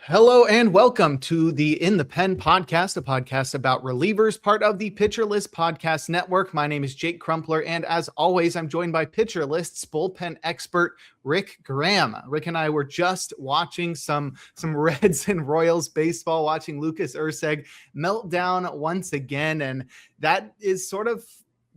Hello and welcome to the In the Pen podcast, a podcast about relievers, part of the Pitcher List podcast network. My name is Jake Crumpler, and as always, I'm joined by Pitcher List's bullpen expert, Rick Graham. Rick and I were just watching some Reds and Royals baseball, watching Lucas Erceg melt down once again, and that is sort of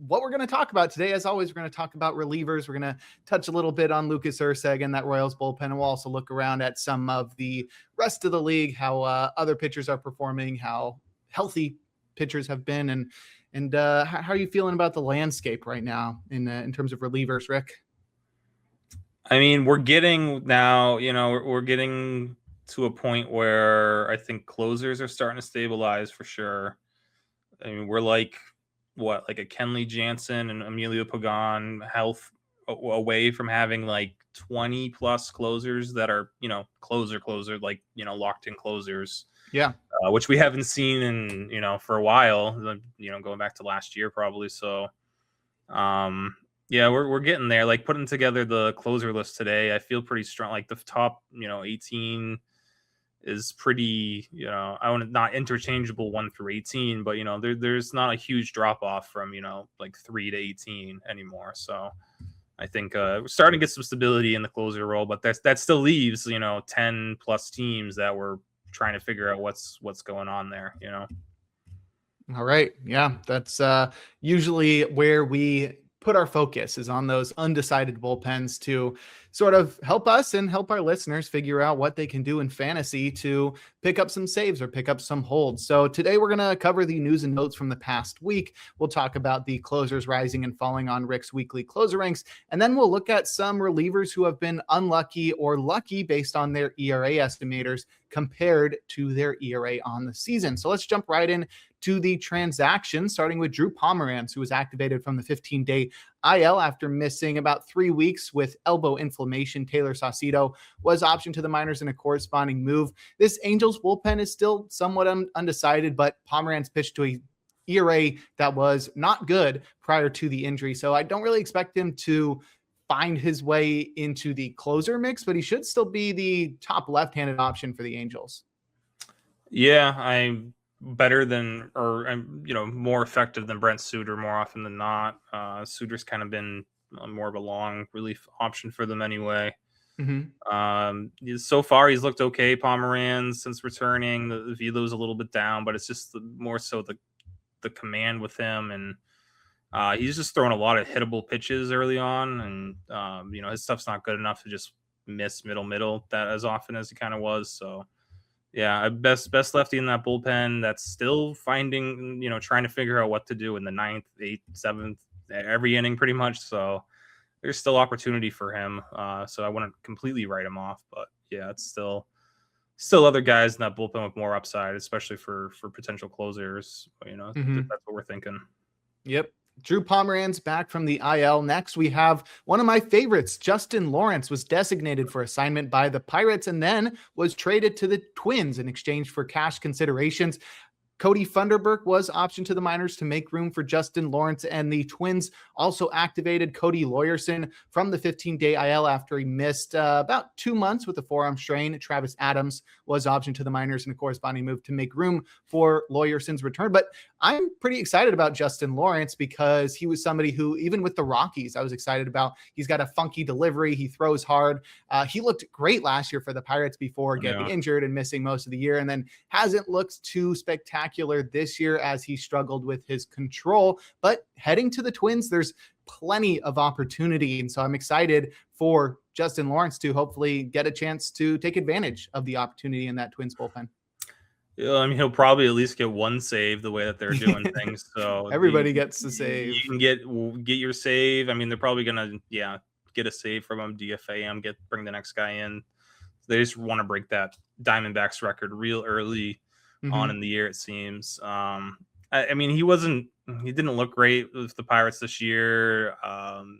what we're going to talk about today. As always, we're going to talk about relievers. We're going to touch a little bit on Lucas Erceg and that Royals bullpen, and we'll also look around at some of the rest of the league, how other pitchers are performing, how healthy pitchers have been, and how are you feeling about the landscape right now in terms of relievers, Rick? I mean, we're getting now, we're getting to a point where I think closers are starting to stabilize for sure. I mean, we're like a Kenley, Jansen, and Emilio Pagan health away from having like 20 plus closers that are, closer, like, locked in closers. Yeah. Which we haven't seen in, for a while, going back to last year probably. So, yeah, we're getting there. Like putting together the closer list today, I feel pretty strong. Like the top, 18 is pretty, I want not interchangeable 1 through 18, but there's not a huge drop off from like 3 to 18 anymore. So I think we're starting to get some stability in the closer role, but that still leaves 10 plus teams that we're trying to figure out what's going on there. All right, yeah, that's usually where we put our focus, is on those undecided bullpens to sort of help us and help our listeners figure out what they can do in fantasy to pick up some saves or pick up some holds. So today we're going to cover the news and notes from the past week. We'll talk about the closers rising and falling on Rick's weekly closer ranks, and then we'll look at some relievers who have been unlucky or lucky based on their ERA estimators compared to their ERA on the season. So let's jump right in to the transaction, starting with Drew Pomeranz, who was activated from the 15-day IL after missing about 3 weeks with elbow inflammation. Taylor Saucedo was optioned to the minors in a corresponding move. This Angels bullpen is still somewhat undecided, but Pomeranz pitched to a ERA that was not good prior to the injury, so I don't really expect him to find his way into the closer mix, but he should still be the top left-handed option for the Angels. Yeah, I'm better than, or I'm more effective than Brent Suter more often than not. Suter's kind of been more of a long relief option for them anyway. So far he's looked okay. Pomeranz, since returning, the velo's a little bit down, but it's just more so the command with him, and he's just throwing a lot of hittable pitches early on, and his stuff's not good enough to just miss middle that as often as he kind of was. So yeah, best lefty in that bullpen that's still finding, trying to figure out what to do in the 9th, 8th, 7th, every inning pretty much. So there's still opportunity for him. So I wouldn't completely write him off, but yeah, it's still other guys in that bullpen with more upside, especially for potential closers. That's what we're thinking. Yep. Drew Pomeranz back from the IL. Next, we have one of my favorites. Justin Lawrence was designated for assignment by the Pirates and then was traded to the Twins in exchange for cash considerations. Cody Funderburk was optioned to the minors to make room for Justin Lawrence, and the Twins also activated Cody Lawyerson from the 15-day IL after he missed about 2 months with a forearm strain. Travis Adams was optioned to the minors in a corresponding move to make room for Lawyerson's return. But I'm pretty excited about Justin Lawrence because he was somebody who, even with the Rockies, I was excited about. He's got a funky delivery. He throws hard. He looked great last year for the Pirates before getting injured and missing most of the year, and then hasn't looked too spectacular this year as he struggled with his control. But heading to the Twins, there's plenty of opportunity, and so I'm excited for Justin Lawrence to hopefully get a chance to take advantage of the opportunity in that Twins bullpen. Yeah, I mean, he'll probably at least get one save the way that they're doing things. So everybody gets the save. You can get your save. I mean, they're probably gonna get a save from him, DFA him, bring the next guy in. They just want to break that Diamondbacks record real early on in the year, it seems. I mean, he didn't look great with the Pirates this year. And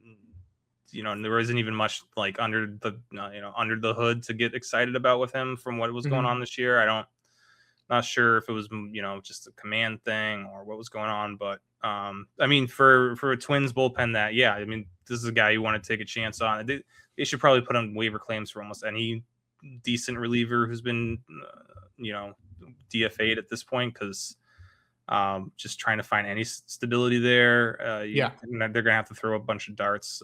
there wasn't even much like under the hood to get excited about with him from what was going on this year. Not sure if it was, just a command thing or what was going on, but I mean, for a Twins bullpen this is a guy you want to take a chance on. They should probably put on waiver claims for almost any decent reliever who's been, DFA'd at this point, because just trying to find any stability there. They're going to have to throw a bunch of darts.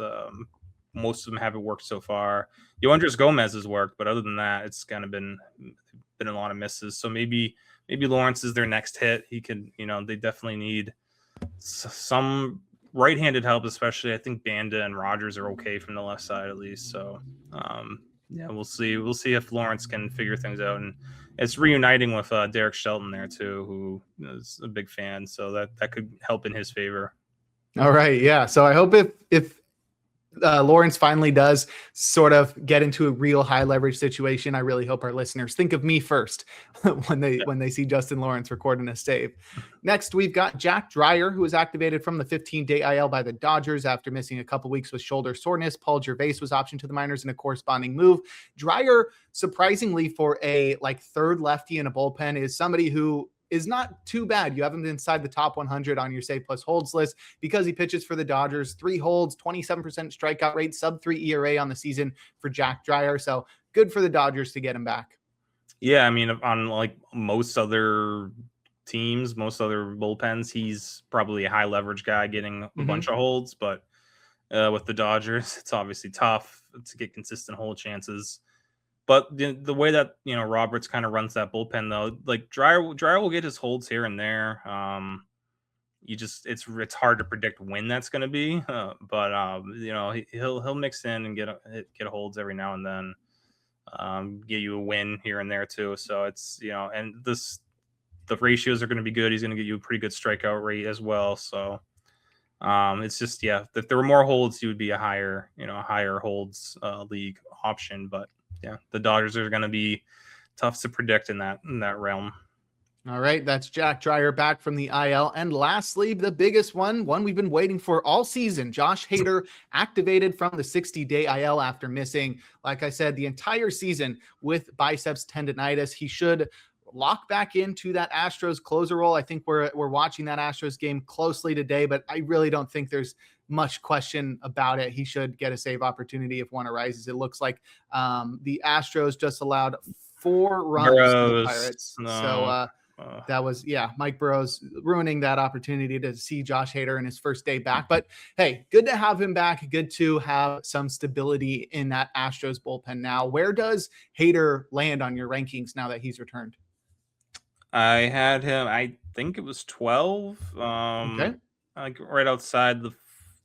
Most of them haven't worked so far. Yoendris Gomez has worked, but other than that, it's kind of been a lot of misses. So maybe Lawrence is their next hit. He could, they definitely need some right-handed help, especially. I think Banda and Rogers are okay from the left side at least. So we'll see. We'll see if Lawrence can figure things out. And it's reuniting with Derek Shelton there too, who is a big fan. So that could help in his favor. All right. Yeah. So I hope if Lawrence finally does sort of get into a real high leverage situation, I really hope our listeners think of me first when they see Justin Lawrence recording a save. Next, we've got Jack Dreyer, who was activated from the 15-day IL by the Dodgers after missing a couple weeks with shoulder soreness. Paul Gervais was optioned to the minors in a corresponding move. Dreyer, surprisingly for a third lefty in a bullpen, is somebody who is not too bad. You have him inside the top 100 on your save plus holds list because he pitches for the Dodgers. 3 holds, 27% strikeout rate, sub-3 ERA on the season for Jack Dreyer. So good for the Dodgers to get him back. Yeah, I mean, on most other teams, most other bullpens, he's probably a high leverage guy getting a bunch of holds. But with the Dodgers, it's obviously tough to get consistent hold chances. But the way that Roberts kind of runs that bullpen, though, Dreyer will get his holds here and there. It's hard to predict when that's going to be, but he'll mix in and get holds every now and then, get you a win here and there too. So it's and the ratios are going to be good. He's going to get you a pretty good strikeout rate as well. So it's just if there were more holds, he would be a higher holds league option, but. Yeah, the Dodgers are going to be tough to predict in that realm. All right, that's Jack Dreyer back from the IL. And lastly, the biggest one we've been waiting for all season, Josh Hader activated from the 60-day IL after missing, like I said, the entire season with biceps tendonitis. He should lock back into that Astros closer role. I think we're watching that Astros game closely today, but I really don't think there's much question about it. He should get a save opportunity if one arises. It looks like the Astros just allowed 4 runs to the Pirates. No. So that was, Mike Burrows ruining that opportunity to see Josh Hader in his first day back. But hey, good to have him back. Good to have some stability in that Astros bullpen now. Where does Hader land on your rankings now that he's returned? I had him, I think it was 12. Okay. Right outside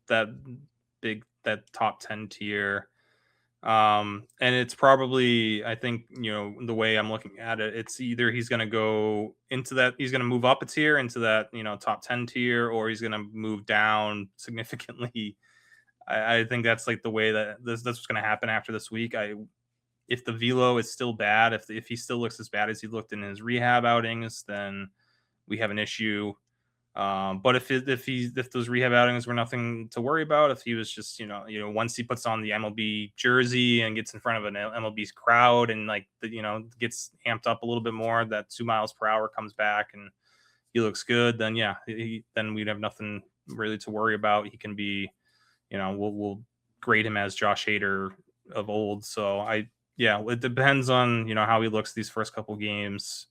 that top 10 tier. And it's probably, I think, the way I'm looking at it, it's either he's going to go into that, he's going to move up a tier into that, top 10 tier, or he's going to move down significantly. I think that's the way that's what's going to happen after this week. If the velo is still bad, if he still looks as bad as he looked in his rehab outings, then we have an issue. But if those rehab outings were nothing to worry about, if he was just once he puts on the MLB jersey and gets in front of an MLB's crowd and gets amped up a little bit more, that 2 miles per hour comes back and he looks good, then then we'd have nothing really to worry about. He can be, we'll grade him as Josh Hader of old. So it depends on how he looks these first couple games.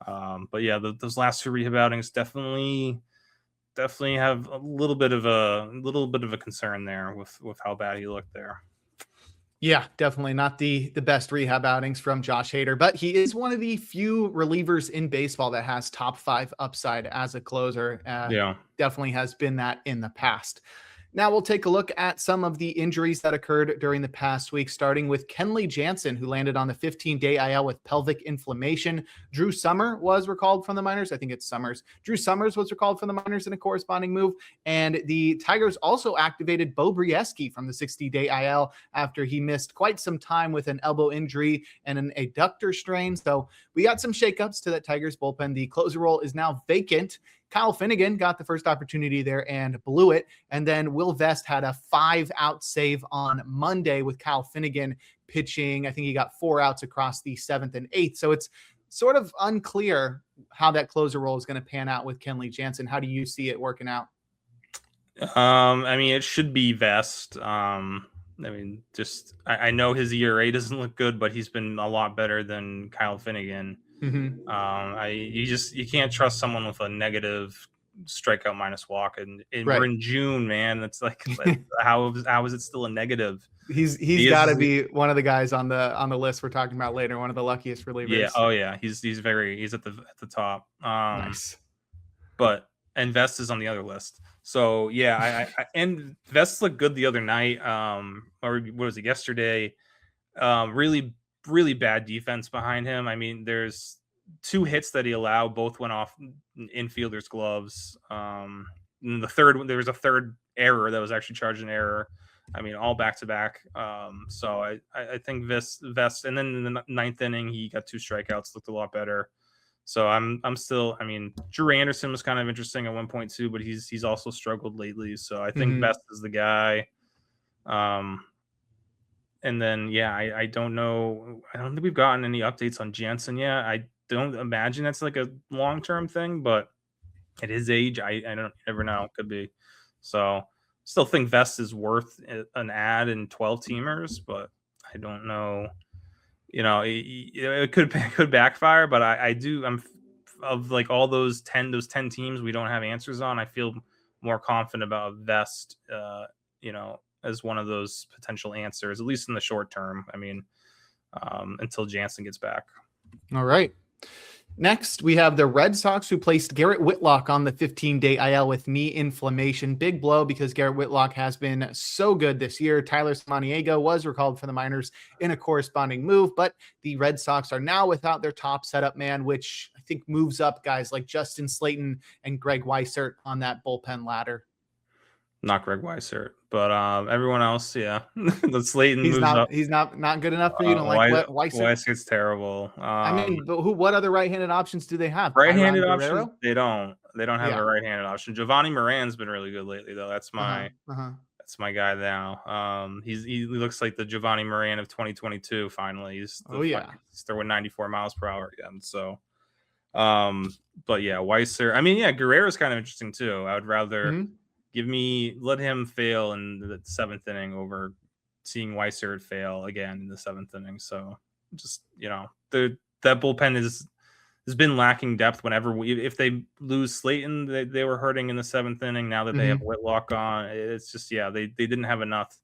But those last 2 rehab outings definitely have a little bit of a concern there with how bad he looked there. Yeah, definitely not the best rehab outings from Josh Hader, but he is one of the few relievers in baseball that has top 5 upside as a closer. Definitely has been that in the past. Now we'll take a look at some of the injuries that occurred during the past week, starting with Kenley Jansen, who landed on the 15-day IL with pelvic inflammation. Drew Summer was recalled from the minors. I think it's Summers. Drew Summers was recalled from the minors in a corresponding move. And the Tigers also activated Bo Brieski from the 60-day IL after he missed quite some time with an elbow injury and an adductor strain. So we got some shakeups to that Tigers bullpen. The closer role is now vacant. Kyle Finnegan got the first opportunity there and blew it. And then Will Vest had a 5-out save on Monday with Kyle Finnegan pitching. I think he got 4 outs across the 7th and 8th. So it's sort of unclear how that closer role is going to pan out with Kenley Jansen. How do you see it working out? I mean, it should be Vest. I mean, just I know his ERA doesn't look good, but he's been a lot better than Kyle Finnegan. You can't trust someone with a negative strikeout minus walk, and we're in June, man. It's like how is it still a negative? He's got to be one of the guys on the list we're talking about later, one of the luckiest relievers. Yeah, oh yeah, he's at the top. Nice. But and Vest is on the other list. So yeah, I and Vest looked good the other night. Or what was it, yesterday? Really, really bad defense behind him. I mean, there's 2 hits that he allowed, both went off infielders' gloves. And the third one, there was a third error that was actually charged an error. I mean, all back to back. So I think Vest, and then in the 9th inning, he got 2 strikeouts, looked a lot better. So I'm still, I mean, Drew Anderson was kind of interesting at 1.2, but he's also struggled lately. So I think Vest is the guy. And then, yeah, I don't know. I don't think we've gotten any updates on Jansen yet. I don't imagine that's like a long-term thing, but at his age, I don't ever know. It could be. So still think Vest is worth an ad in 12 teamers, but I don't know. You know, it could backfire, but I'm of like all those 10 teams we don't have answers on. I feel more confident about Vest, as one of those potential answers, at least in the short term. I mean, until Jansen gets back. All right. Next, we have the Red Sox, who placed Garrett Whitlock on the 15-day IL with knee inflammation. Big blow because Garrett Whitlock has been so good this year. Tyler Samaniego was recalled for the minors in a corresponding move, but the Red Sox are now without their top setup man, which I think moves up guys like Justin Slayton and Greg Weissert on that bullpen ladder. Not Greg Weissert, but everyone else, yeah. The Slayton he's moves not up. He's not good enough for you to like Weissert. Weisert's terrible. I mean, but what other right-handed options do they have? Right-handed options? They don't have a right-handed option. Giovanni Moran's been really good lately, though. That's my that's my guy now. He looks like the Giovanni Moran of 2022. Finally, he's throwing 94 miles per hour again. So, but yeah, Weissert. I mean, yeah, Guerrero's kind of interesting too. I would rather. Let him fail in the 7th inning over seeing Weissert fail again in the 7th inning. So just, that bullpen has been lacking depth whenever if they lose Slayton, they were hurting in the 7th inning. Now that they have Whitlock on, it's just, they didn't have enough.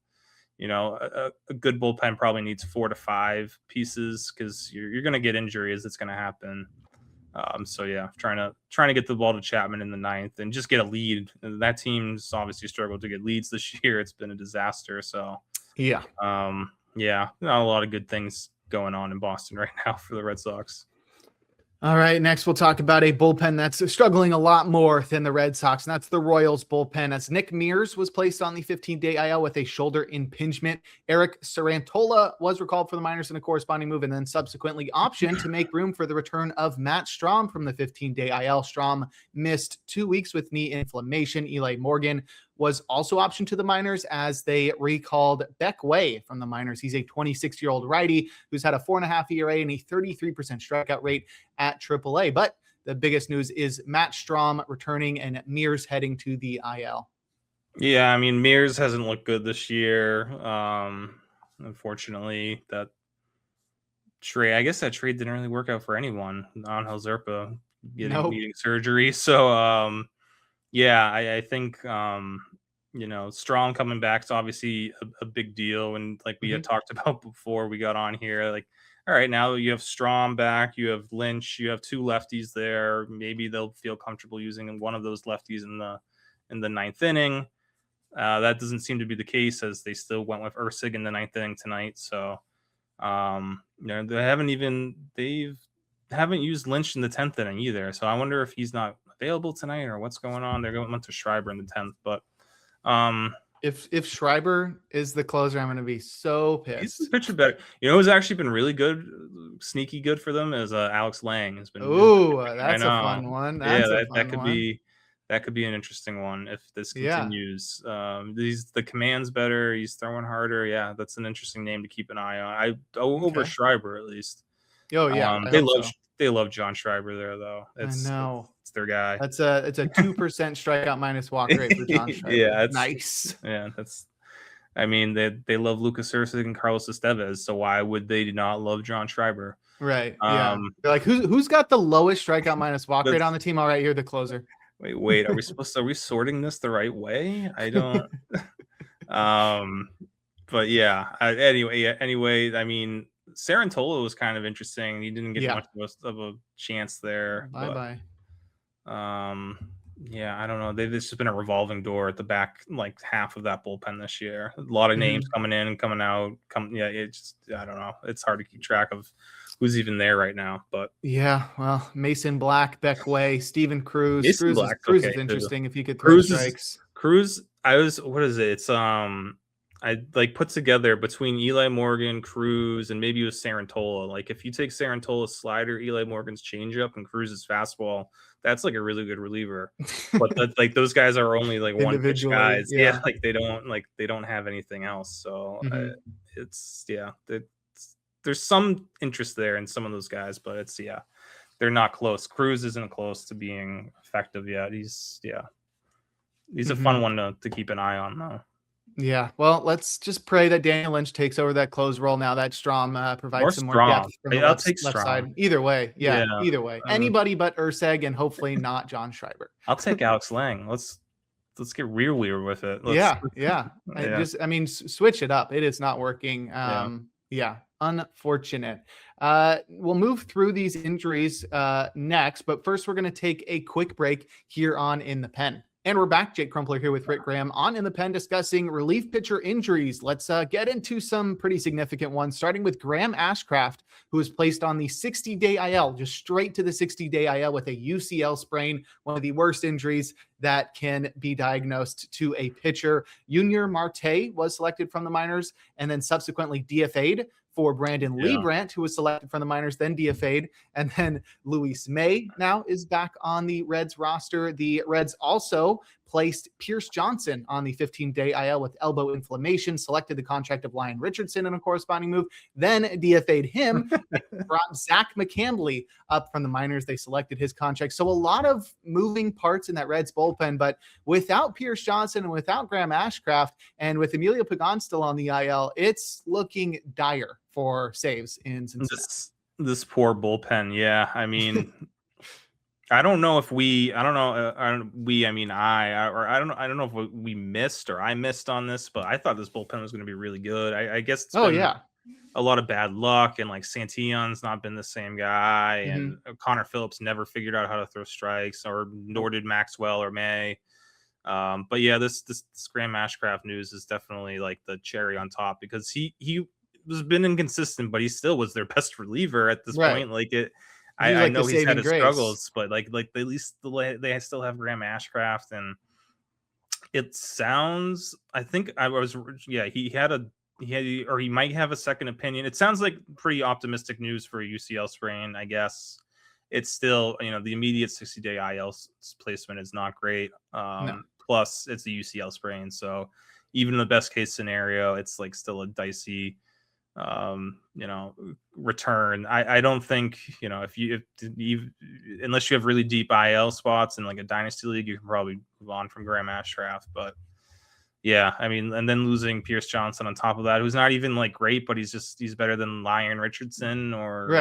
A good bullpen probably needs 4 to 5 pieces because you're going to get injuries. It's going to happen. So yeah, trying to get the ball to Chapman in the 9th and just get a lead. That team's obviously struggled to get leads this year. It's been a disaster. So yeah, not a lot of good things going on in Boston right now for the Red Sox. All right, next we'll talk about a bullpen that's struggling a lot more than the Red Sox, and that's the Royals bullpen, as Nick Mears was placed on the 15-day IL with a shoulder impingement. Eric Sarantola was recalled for the minors in a corresponding move and then subsequently optioned to make room for the return of Matt Strahm from the 15-day IL. Strahm missed 2 weeks with knee inflammation. Eli Morgan was also optioned to the minors as they recalled Beck Way from the minors. He's a 26-year-old righty who's had a 4.5 ERA and a 33% strikeout rate at AAA. But the biggest news is Matt Strahm returning and Mears heading to the IL. Yeah, I mean, Mears hasn't looked good this year. Unfortunately, that trade didn't really work out for anyone. Angel Zerpa needing surgery. So, I think, Strahm coming back is obviously a big deal. And like we had talked about before we got on here, like, all right, now you have Strahm back, you have Lynch, you have 2 lefties there. Maybe they'll feel comfortable using one of those lefties in the 9th inning. That doesn't seem to be the case, as they still went with Erceg in the 9th inning tonight. So, they haven't used Lynch in the 10th inning either. So I wonder if he's not available tonight or what's going on. They're going to Schreiber in the 10th, but if Schreiber is the closer, I'm going to be so pissed. He's pitching better. Who's actually been really good, sneaky good for them is Alex Lang. Has been. That's a fun one. That could be an interesting one if this continues. The command's better. He's throwing harder. Yeah, that's an interesting name to keep an eye on. Over Schreiber at least. Oh yeah, they love John Schreiber there though. I know it's their guy. It's a 2% strikeout minus walk rate for John Schreiber. Yeah, nice. Yeah, I mean, they love Lucas Erceg and Carlos Estevez, so why would they not love John Schreiber? Right. Yeah. They're like, who's got the lowest strikeout minus walk rate That's on the team? All right, you're the closer. wait, are we sorting this the right way? I don't but yeah, anyway, I mean, Sarantola was kind of interesting. He didn't get much of a chance there. Bye. Yeah, I don't know. This has been a revolving door at the back, like half of that bullpen this year. A lot of names coming in and coming out. I don't know. It's hard to keep track of who's even there right now. But yeah, well, Mason Black, Beck Way, Steven Cruz. Cruz is interesting if he could throw strikes. Cruz, what is it? It's I like put together between Eli Morgan, Cruz, and maybe it was Sarantola. Like if you take Sarantola's slider, Eli Morgan's changeup, and Cruz's fastball, that's like a really good reliever. But like those guys are only like one pitch guys. Yeah, like they don't have anything else. So there's some interest there in some of those guys, but they're not close. Cruz isn't close to being effective yet. He's a fun one to keep an eye on though. Yeah, well, let's just pray that Daniel Lynch takes over that close role now that Strom provides some more depth from the left side. Either way, either way. Anybody but Erceg and hopefully not John Schreiber. I'll take Alex Lang. Let's get real weird with it. I mean, switch it up. It is not working. Unfortunate. We'll move through these injuries next, but first we're going to take a quick break here on In the Pen. And we're back. Jake Crumpler here with Rick Graham on In the Pen discussing relief pitcher injuries. Let's get into some pretty significant ones, starting with Graham Ashcraft, who was placed on the 60-day IL, just straight to the 60-day IL with a UCL sprain, one of the worst injuries that can be diagnosed to a pitcher. Junior Marte was selected from the minors and then subsequently DFA'd for Brandon Liebrandt, who was selected from the minors, then DFA'd, and then Luis May now is back on the Reds roster. The Reds also placed Pierce Johnson on the 15-day IL with elbow inflammation, selected the contract of Lyon Richardson in a corresponding move, then DFA'd him, brought Zach McCandley up from the minors. They selected his contract. So a lot of moving parts in that Reds bullpen, but without Pierce Johnson and without Graham Ashcraft and with Emilio Pagan still on the IL, it's looking dire for saves in Cincinnati. This poor bullpen. Yeah. I mean, I don't know if I don't know if we missed or I missed on this, but I thought this bullpen was going to be really good. I guess it's a lot of bad luck, and like Santillan's not been the same guy, and Connor Phillips never figured out how to throw strikes, or nor did Maxwell or May. But yeah, this Graham Ashcraft news is definitely like the cherry on top, because he has been inconsistent, but he still was their best reliever at this point. Like it. I know he's had his struggles, but like at least they still have Graham Ashcraft, and it sounds. I think he might have a second opinion. It sounds like pretty optimistic news for a UCL sprain. I guess it's still the immediate 60-day IL placement is not great. No. Plus it's a UCL sprain, so even in the best case scenario, it's like still a dicey return. I don't think if you unless you have really deep IL spots in like a dynasty league, you can probably move on from Graham Ashcraft. But yeah, I mean, and then losing Pierce Johnson on top of that, who's not even like great, but he's better than Lyon Richardson or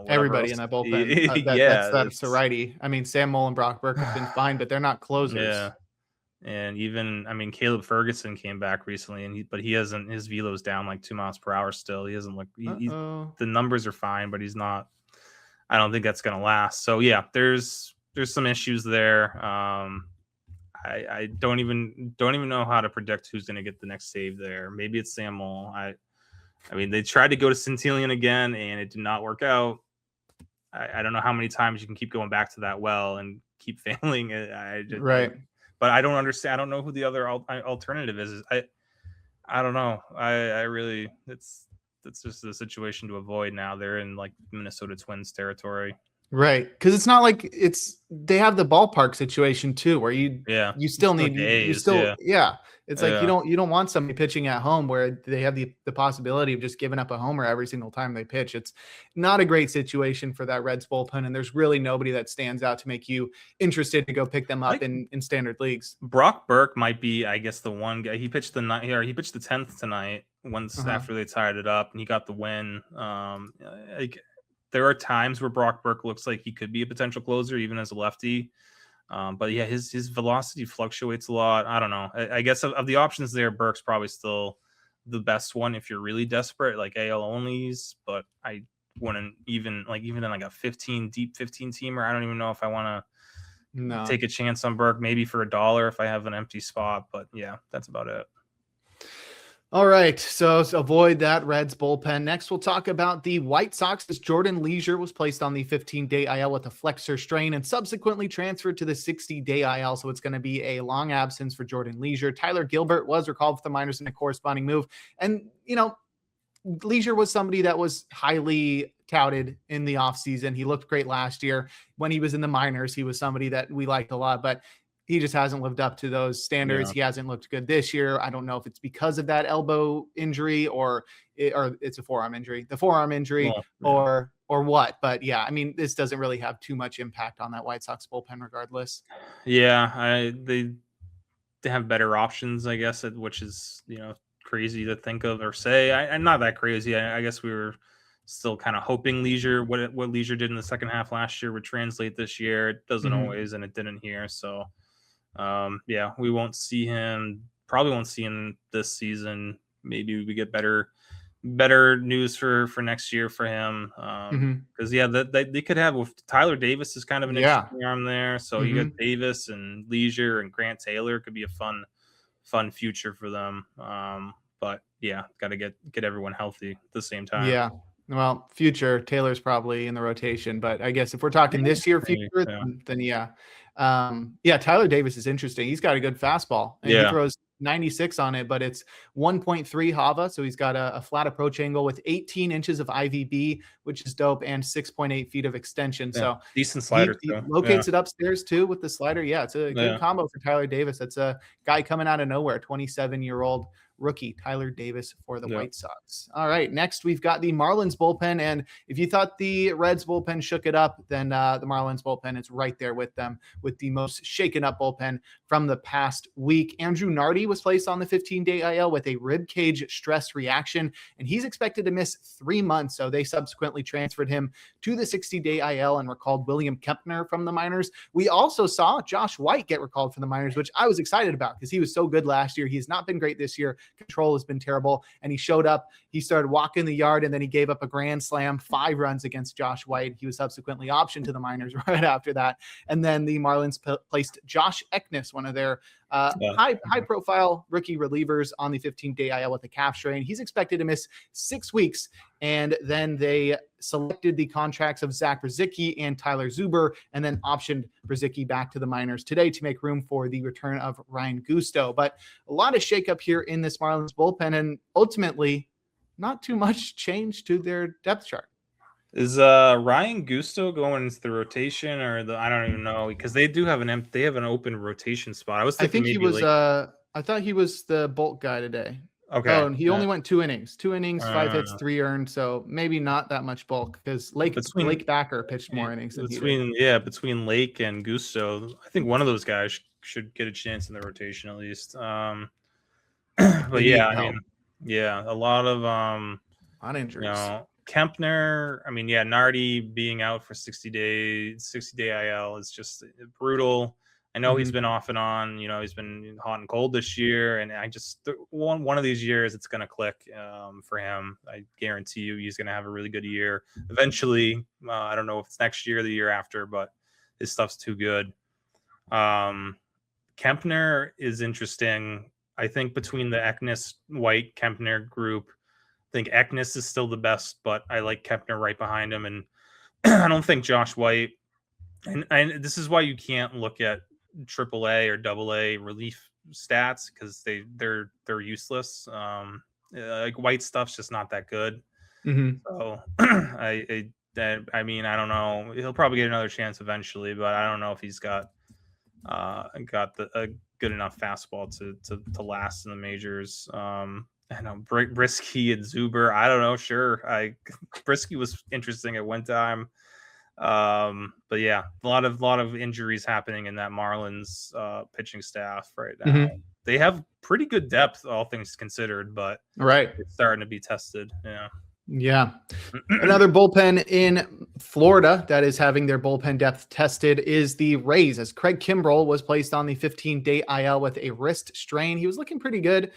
everybody in that bullpen. That's a righty. I mean, Sam Moll and Brock Burke have been fine, but they're not closers. Yeah. And even, I mean, Caleb Ferguson came back recently, but he hasn't. His velo's down like 2 miles per hour still. He hasn't looked. The numbers are fine, but he's not. I don't think that's going to last. So yeah, there's some issues there. I don't even know how to predict who's going to get the next save there. Maybe it's Sam Moll. I mean, they tried to go to Santillan again, and it did not work out. I don't know how many times you can keep going back to that well and keep failing. But I don't understand. I don't know who the other alternative is. I don't know. I really, it's just a situation to avoid now. They're in like Minnesota Twins territory. Right. Because it's not like they have the ballpark situation too, where you Yeah, still it's like need the you A's. still yeah. It's like Yeah. you don't want somebody pitching at home where they have the possibility of just giving up a homer every single time they pitch. It's not a great situation for that Reds bullpen, and there's really nobody that stands out to make you interested to go pick them up Like in standard leagues. Brock Burke might be, I guess, the one guy. He pitched the night here. He pitched the 10th tonight once Uh-huh. after they tied it up, and he got the win. Like there are times where Brock Burke looks like he could be a potential closer, even as a lefty. But yeah, his velocity fluctuates a lot. I don't know. I guess of the options there, Burke's probably still the best one if you're really desperate, like AL onlys. But I wouldn't even in like a 15 teamer. I don't even know if I want to No. take a chance on Burke, maybe for $1 if I have an empty spot. But yeah, that's about it. All right, so avoid that Reds bullpen. Next, we'll talk about the White Sox as Jordan Leasure was placed on the 15-day IL with a flexor strain and subsequently transferred to the 60-day IL, so it's going to be a long absence for Jordan Leasure. Tyler Gilbert was recalled for the minors in a corresponding move. And, Leasure was somebody that was highly touted in the offseason. He looked great last year. When he was in the minors, he was somebody that we liked a lot, but he just hasn't lived up to those standards. Yeah. He hasn't looked good this year. I don't know if it's because of that elbow injury or it's a forearm injury, or what. But yeah, I mean, this doesn't really have too much impact on that White Sox bullpen regardless. Yeah, they have better options, I guess, which is, crazy to think of or say. I'm not that crazy. I guess we were still kind of hoping Leasure, what Leasure did in the second half last year would translate this year. It doesn't always, and it didn't here. So yeah, we probably won't see him this season. Maybe we get better news for next year for him. Because they could have, with Tyler Davis is kind of an interesting arm there. So you got Davis and Leasure and Grant Taylor could be a fun future for them. But yeah, got to get everyone healthy at the same time. Yeah. Well, future Taylor's probably in the rotation, but I guess if we're talking this year future, then yeah. Tyler Davis is interesting. He's got a good fastball and he throws 96 on it, but it's 1.3 Hava. So he's got a flat approach angle with 18 inches of IVB, which is dope, and 6.8 feet of extension. Yeah, so decent slider. He locates it upstairs too with the slider. Yeah, it's a good combo for Tyler Davis. That's a guy coming out of nowhere, 27-year-old rookie Tyler Davis for the White Sox. All right, next we've got the Marlins bullpen, and if you thought the Reds bullpen shook it up, then the Marlins bullpen is right there with them with the most shaken up bullpen from the past week. Andrew Nardi was placed on the 15-day IL with a rib cage stress reaction, and he's expected to miss 3 months. So they subsequently transferred him to the 60-day IL and recalled William Kempner from the minors. We also saw Josh White get recalled from the minors, which I was excited about because he was so good last year. He's not been great this year. Control has been terrible, and he showed up. He started walking the yard, and then he gave up a grand slam, 5 runs against Josh White. He was subsequently optioned to the minors right after that. And then the Marlins placed Josh Eknes, one of their high-profile rookie relievers, on the 15-day IL with a calf strain. He's expected to miss 6 weeks, and then they selected the contracts of Zach Brzezicki and Tyler Zuber, and then optioned Brzezicki back to the minors today to make room for the return of Ryan Gusto. But a lot of shakeup here in this Marlins bullpen, and ultimately not too much change to their depth chart. Is Ryan Gusto going into the rotation, or I don't even know, because they do have an open rotation spot. I think he was I thought he was the bulk guy today. Okay. Oh, and he only went 2 innings. 2 innings, 5 hits, 3 earned. So maybe not that much bulk because Lake Backer pitched more innings than between Lake and Gusto. I think one of those guys should get a chance in the rotation at least. But yeah, I mean, a lot of on injuries. Kempner, Nardi being out for 60-day IL is just brutal. I know he's been off and on, he's been hot and cold this year, and I just one of these years it's going to click for him. I guarantee you he's going to have a really good year eventually. I don't know if it's next year or the year after, but his stuff's too good. Kempner is interesting. I think between the Eknes, White, Kempner group, I think Eknes is still the best, but I like Kempner right behind him, and I don't think Josh White. And this is why you can't look at AAA or AA relief stats because they're useless. Like White stuff's just not that good. So I I mean, I don't know. He'll probably get another chance eventually, but I don't know if he's got a good enough fastball to last in the majors. I know Brisky and Zuber. I don't know. Sure, Brisky was interesting at one time. But yeah, a lot of injuries happening in that Marlins pitching staff right now. They have pretty good depth, all things considered, but it's starting to be tested. Yeah. Another bullpen in Florida that is having their bullpen depth tested is the Rays, as Craig Kimbrel was placed on the 15-day IL with a wrist strain. He was looking pretty good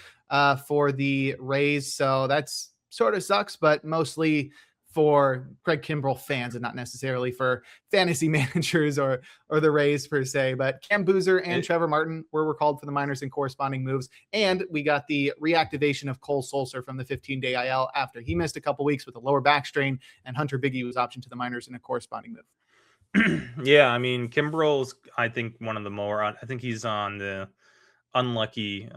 for the Rays, so that's sort of sucks, but mostly for Craig Kimbrel fans and not necessarily for fantasy managers or the Rays per se. But Cam Boozer and Trevor Martin were recalled for the minors in corresponding moves. And we got the reactivation of Cole Sulser from the 15-day IL after he missed a couple weeks with a lower back strain, and Hunter Biggie was optioned to the minors in a corresponding move. Yeah, I mean, Kimbrel's, I think, one of the more, I think he's on the unlucky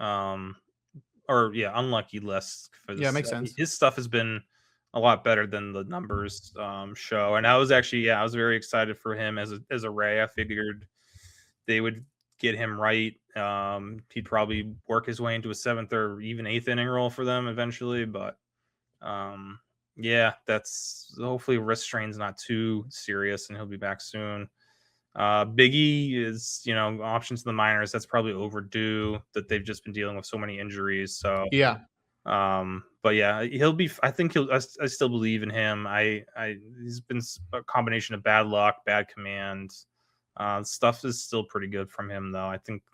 unlucky list for this. Yeah, makes sense. His stuff has been a lot better than the numbers show. And I was actually, I was very excited for him as a Ray. I figured they would get him right. He'd probably work his way into a 7th or even 8th inning role for them eventually. But that's hopefully wrist strain's not too serious and he'll be back soon. Biggie is, option to the minors. That's probably overdue that they've just been dealing with so many injuries. So yeah. But yeah, he'll be. I think I still believe in him. He's been a combination of bad luck, bad command. Stuff is still pretty good from him, though. I think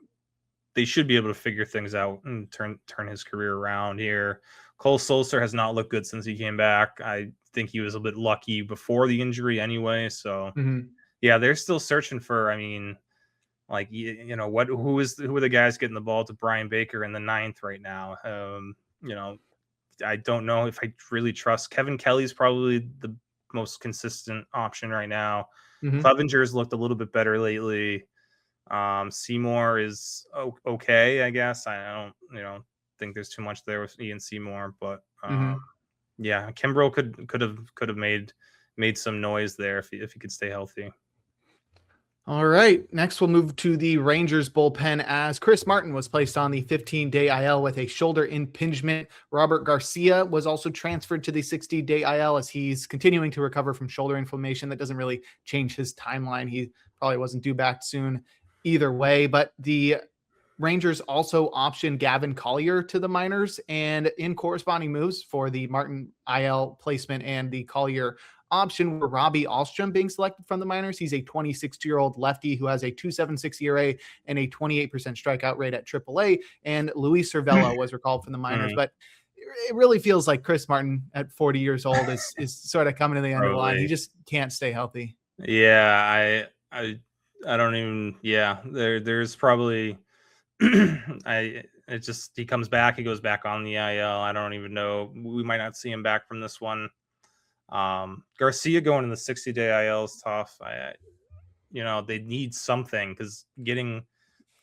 they should be able to figure things out and turn his career around here. Cole Sulser has not looked good since he came back. I think he was a bit lucky before the injury, anyway. So yeah, they're still searching for. I mean, like who are the guys getting the ball to Brian Baker in the 9th right now? I don't know if I really trust Kevin Kelly's probably the most consistent option right now. Clevenger's looked a little bit better lately. Seymour is okay, I guess. I don't, think there's too much there with Ian Seymour, but yeah, Kimbrel could have made some noise there if he could stay healthy. All right. Next, we'll move to the Rangers bullpen as Chris Martin was placed on the 15-day IL with a shoulder impingement. Robert Garcia was also transferred to the 60-day IL as he's continuing to recover from shoulder inflammation. That doesn't really change his timeline. He probably wasn't due back soon either way, but the Rangers also optioned Gavin Collier to the minors, and in corresponding moves for the Martin IL placement and the Collier option were Robbie Alstrom being selected from the minors. He's a 26-year-old lefty who has a 2.76 ERA and a 28% strikeout rate at AAA. And Luis Cervello was recalled from the minors. But it really feels like Chris Martin at 40 years old is sort of coming to the end of the line. He just can't stay healthy. Yeah, I don't even. Yeah, there's probably. He comes back. He goes back on the IL. I don't even know. We might not see him back from this one. Garcia going in the 60-day IL is tough. They need something because getting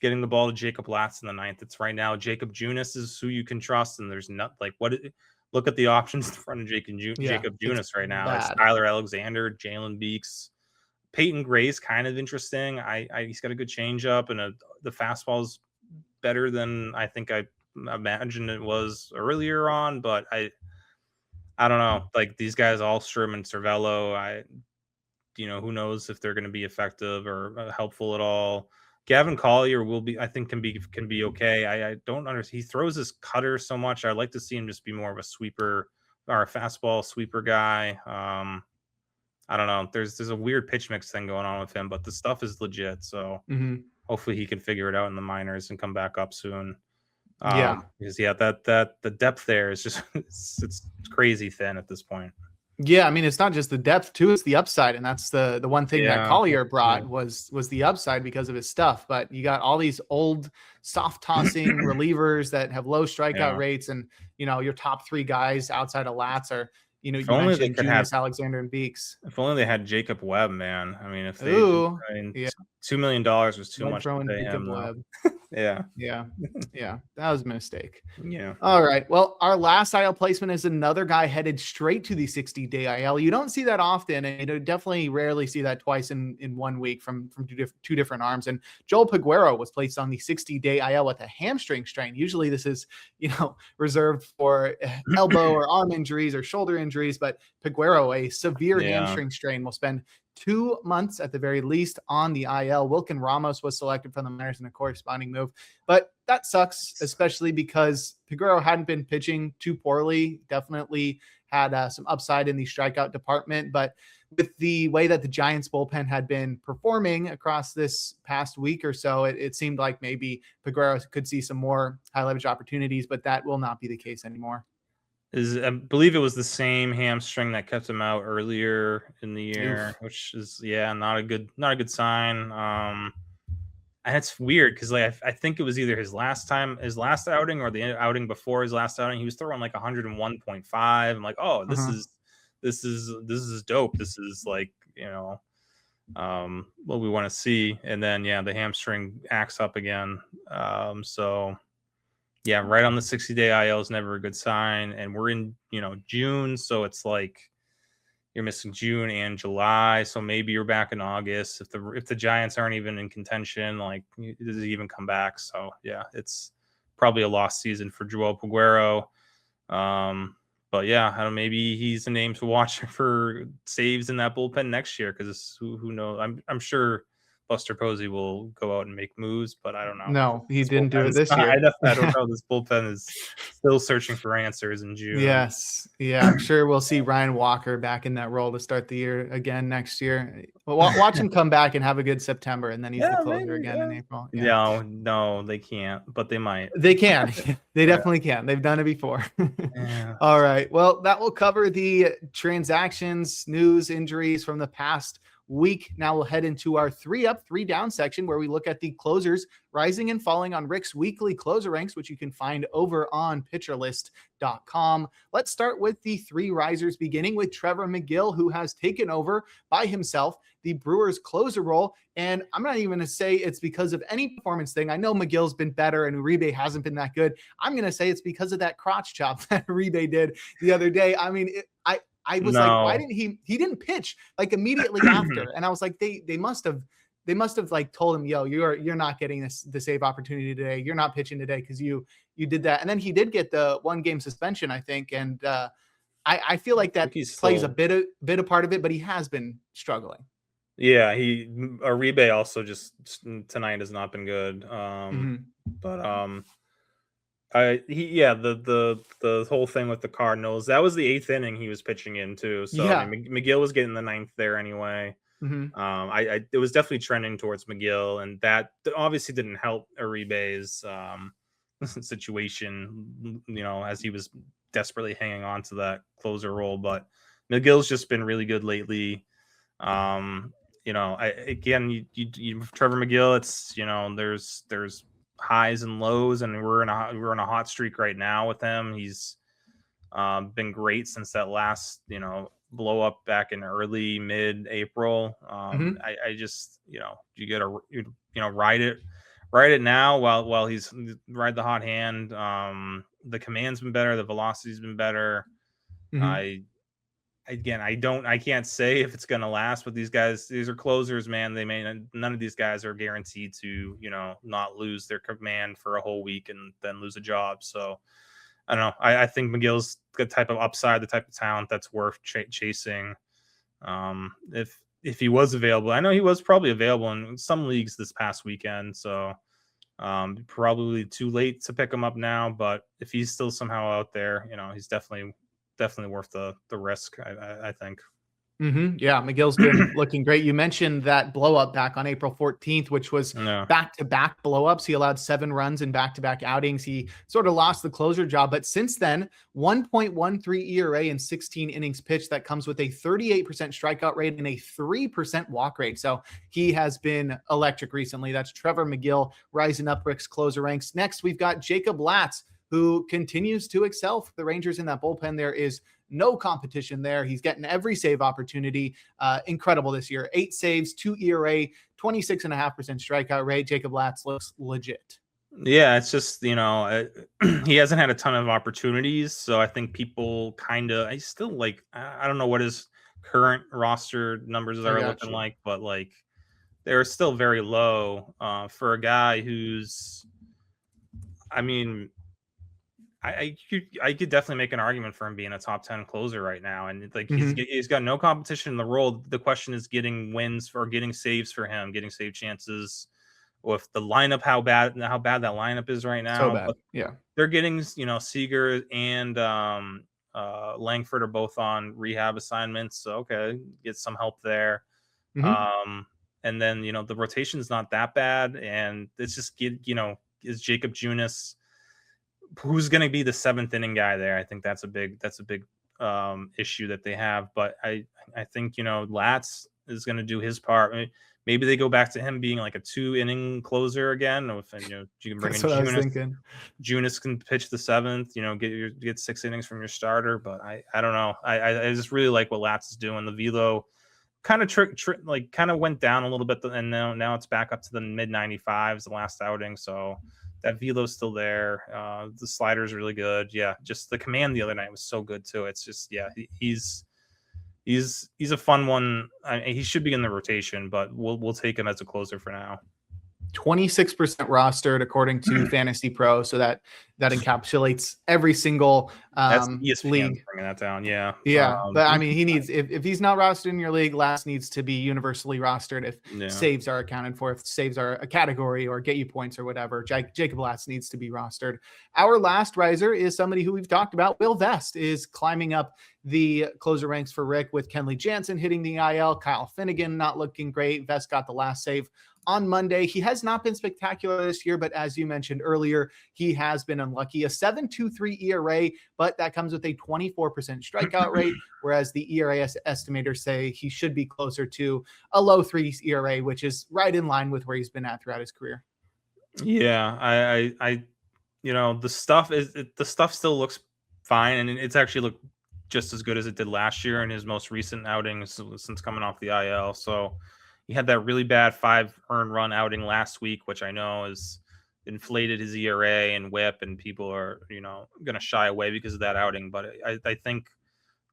the ball to Jacob Latz in the 9th. It's right now Jacob Junis is who you can trust, and there's not look at the options in front of Jacob Junis right now. It's Tyler Alexander, Jalen Beeks, Peyton Gray's kind of interesting. He's got a good changeup and the fastball's better than I think I imagined it was earlier on, but I don't know. Like these guys, Alstrom and Cervello, who knows if they're going to be effective or helpful at all. Gavin Collier can be okay. I don't understand. He throws his cutter so much. I'd like to see him just be more of a sweeper or a fastball sweeper guy. I don't know. There's a weird pitch mix thing going on with him, but the stuff is legit. So hopefully he can figure it out in the minors and come back up soon. Because that the depth there is just it's crazy thin at this point. Yeah, I mean it's not just the depth too; it's the upside, and that's the one thing that Collier brought was the upside because of his stuff. But you got all these old soft tossing relievers that have low strikeout rates, and your top 3 guys outside of Latz are you mentioned Junis, Alexander, and Beeks. If only they had Jacob Webb, man. I mean, if they, $2 million was too Like much to throwing pay Jacob him, though. Webb. Yeah. Yeah. Yeah. That was a mistake. Yeah. All right. Well, our last IL placement is another guy headed straight to the 60-day IL. You don't see that often, and you definitely rarely see that twice in 1 week from two different arms. And Joel Peguero was placed on the 60-day IL with a hamstring strain. Usually this is, reserved for elbow or arm injuries or shoulder injuries, but Peguero, a severe hamstring strain, will spend 2 months at the very least on the IL. Wilkin Ramos was selected from the minors in a corresponding move, but that sucks, especially because Peguero hadn't been pitching too poorly. Definitely had some upside in the strikeout department, but with the way that the Giants bullpen had been performing across this past week or so, it seemed like maybe Peguero could see some more high leverage opportunities, but that will not be the case anymore. I believe it was the same hamstring that kept him out earlier in the year, which is not a good sign. And it's weird because I think it was either his last outing or the outing before his last outing. He was throwing like 101.5. I'm like, oh, this is dope. This is like, what we want to see. And then the hamstring acts up again. So right on the 60-day IL is never a good sign. And we're in, June. So it's like you're missing June and July. So maybe you're back in August. If the Giants aren't even in contention, like, does he even come back? So it's probably a lost season for Joel Peguero. But I don't know, maybe he's a name to watch for saves in that bullpen next year. Cause who knows? I'm sure Buster Posey will go out and make moves, but I don't know. No, he didn't do it this year. I don't know. This bullpen is still searching for answers in June. Yes. Yeah, I'm sure we'll see Ryan Walker back in that role to start the year again next year. But watch him come back and have a good September, and then he's the closer again in April. Yeah. No, they can't, but they might. They can. They definitely can. They've done it before. All right. Well, that will cover the transactions, news, injuries from the past week. Now we'll head into our 3 up, 3 down section where we look at the closers rising and falling on Rick's weekly closer ranks, which you can find over on pitcherlist.com. Let's start with the 3 risers, beginning with Trevor Megill, who has taken over by himself the Brewers closer role. And I'm not even going to say it's because of any performance thing. I know Megill's been better and Uribe hasn't been that good. I'm going to say it's because of that crotch chop that Uribe did the other day. I mean, I was like, why didn't he didn't pitch like immediately after? And I was like, they must have like told him, yo, you're not getting the save opportunity today. You're not pitching today because you did that. And then he did get the 1-game suspension, I think. And I feel like that plays a bit of part of it, but he has been struggling. Yeah, Uribe also just tonight has not been good. But the whole thing with the Cardinals, that was the 8th inning he was pitching in too. So I mean, Megill was getting the 9th there anyway. It was definitely trending towards Megill, and that obviously didn't help Uribe's situation, as he was desperately hanging on to that closer role. But Megill's just been really good lately. Trevor Megill, it's there's highs and lows, and we're in a hot streak right now with him. He's been great since that last blow up back in early mid-April. I just you gotta ride it now while he's ride the hot hand. The command's been better, the velocity's been better. I can't say if it's going to last with these guys. These are closers, man. None of these guys are guaranteed to, not lose their command for a whole week and then lose a job. So I don't know. I think Megill's the type of upside, the type of talent that's worth chasing. If he was available, I know he was probably available in some leagues this past weekend. So probably too late to pick him up now, but if he's still somehow out there, he's definitely worth the risk, I think. Yeah, Megill's been looking great. You mentioned that blow up back on April 14th, which was back-to-back blow ups. He allowed 7 runs in back-to-back outings. He sort of lost the closer job, but since then, 1.13 ERA in 16 innings pitched. That comes with a 38% strikeout rate and a 3% walk rate. So he has been electric recently. That's Trevor Megill rising up Rick's closer ranks. Next, we've got Jacob Latz, who continues to excel for the Rangers in that bullpen. There is no competition there. He's getting every save opportunity. Incredible this year. 8 saves, 2 ERA, 26.5% strikeout rate. Jacob Latz looks legit. Yeah, it's just, he hasn't had a ton of opportunities. So I think people I still I don't know what his current roster numbers are looking like, but they're still very low for a guy who's, I could definitely make an argument for him being a top 10 closer right now. And he's got no competition in the role. The question is getting wins or getting saves for him, getting save chances. With the lineup, how bad that lineup is right now. So bad. But yeah. They're getting, Seager and Langford are both on rehab assignments. So, okay, get some help there. And then, the rotation's not that bad. And it's just, is Jacob Junis, who's going to be the 7th inning guy there? I think that's a big issue that they have. But I think, Latz is going to do his part. Maybe they go back to him being like a 2-inning closer again. You can bring in Junis. Junis can pitch the 7th. Get 6 innings from your starter. But I don't know. I just really like what Latz is doing. The velo kind of went down a little bit, and now it's back up to the mid 95s the last outing. So that velo's still there. The slider's really good. Yeah, just the command the other night was so good too. It's just He's a fun one. He should be in the rotation, but we'll take him as a closer for now. 26% rostered according to Fantasy Pro, so that encapsulates every single league. Bringing that down, yeah. But he needs if he's not rostered in your league, Latz needs to be universally rostered if saves are accounted for, if saves are a category or get you points or whatever. Jacob Latz needs to be rostered. Our last riser is somebody who we've talked about. Will Vest is climbing up the closer ranks for Rick with Kenley Jansen hitting the IL. Kyle Finnegan not looking great. Vest got the last save on Monday. He has not been spectacular this year, but as you mentioned earlier, he has been unlucky. A 7.23 ERA, but that comes with a 24% strikeout rate, whereas the ERA estimators say he should be closer to a low 3 ERA, which is right in line with where he's been at throughout his career. Yeah, I the stuff still looks fine, and it's actually looked just as good as it did last year in his most recent outings since coming off the IL. So he had that really bad 5 earned run outing last week, which I know has inflated his ERA and WHIP, and people are, going to shy away because of that outing. But I think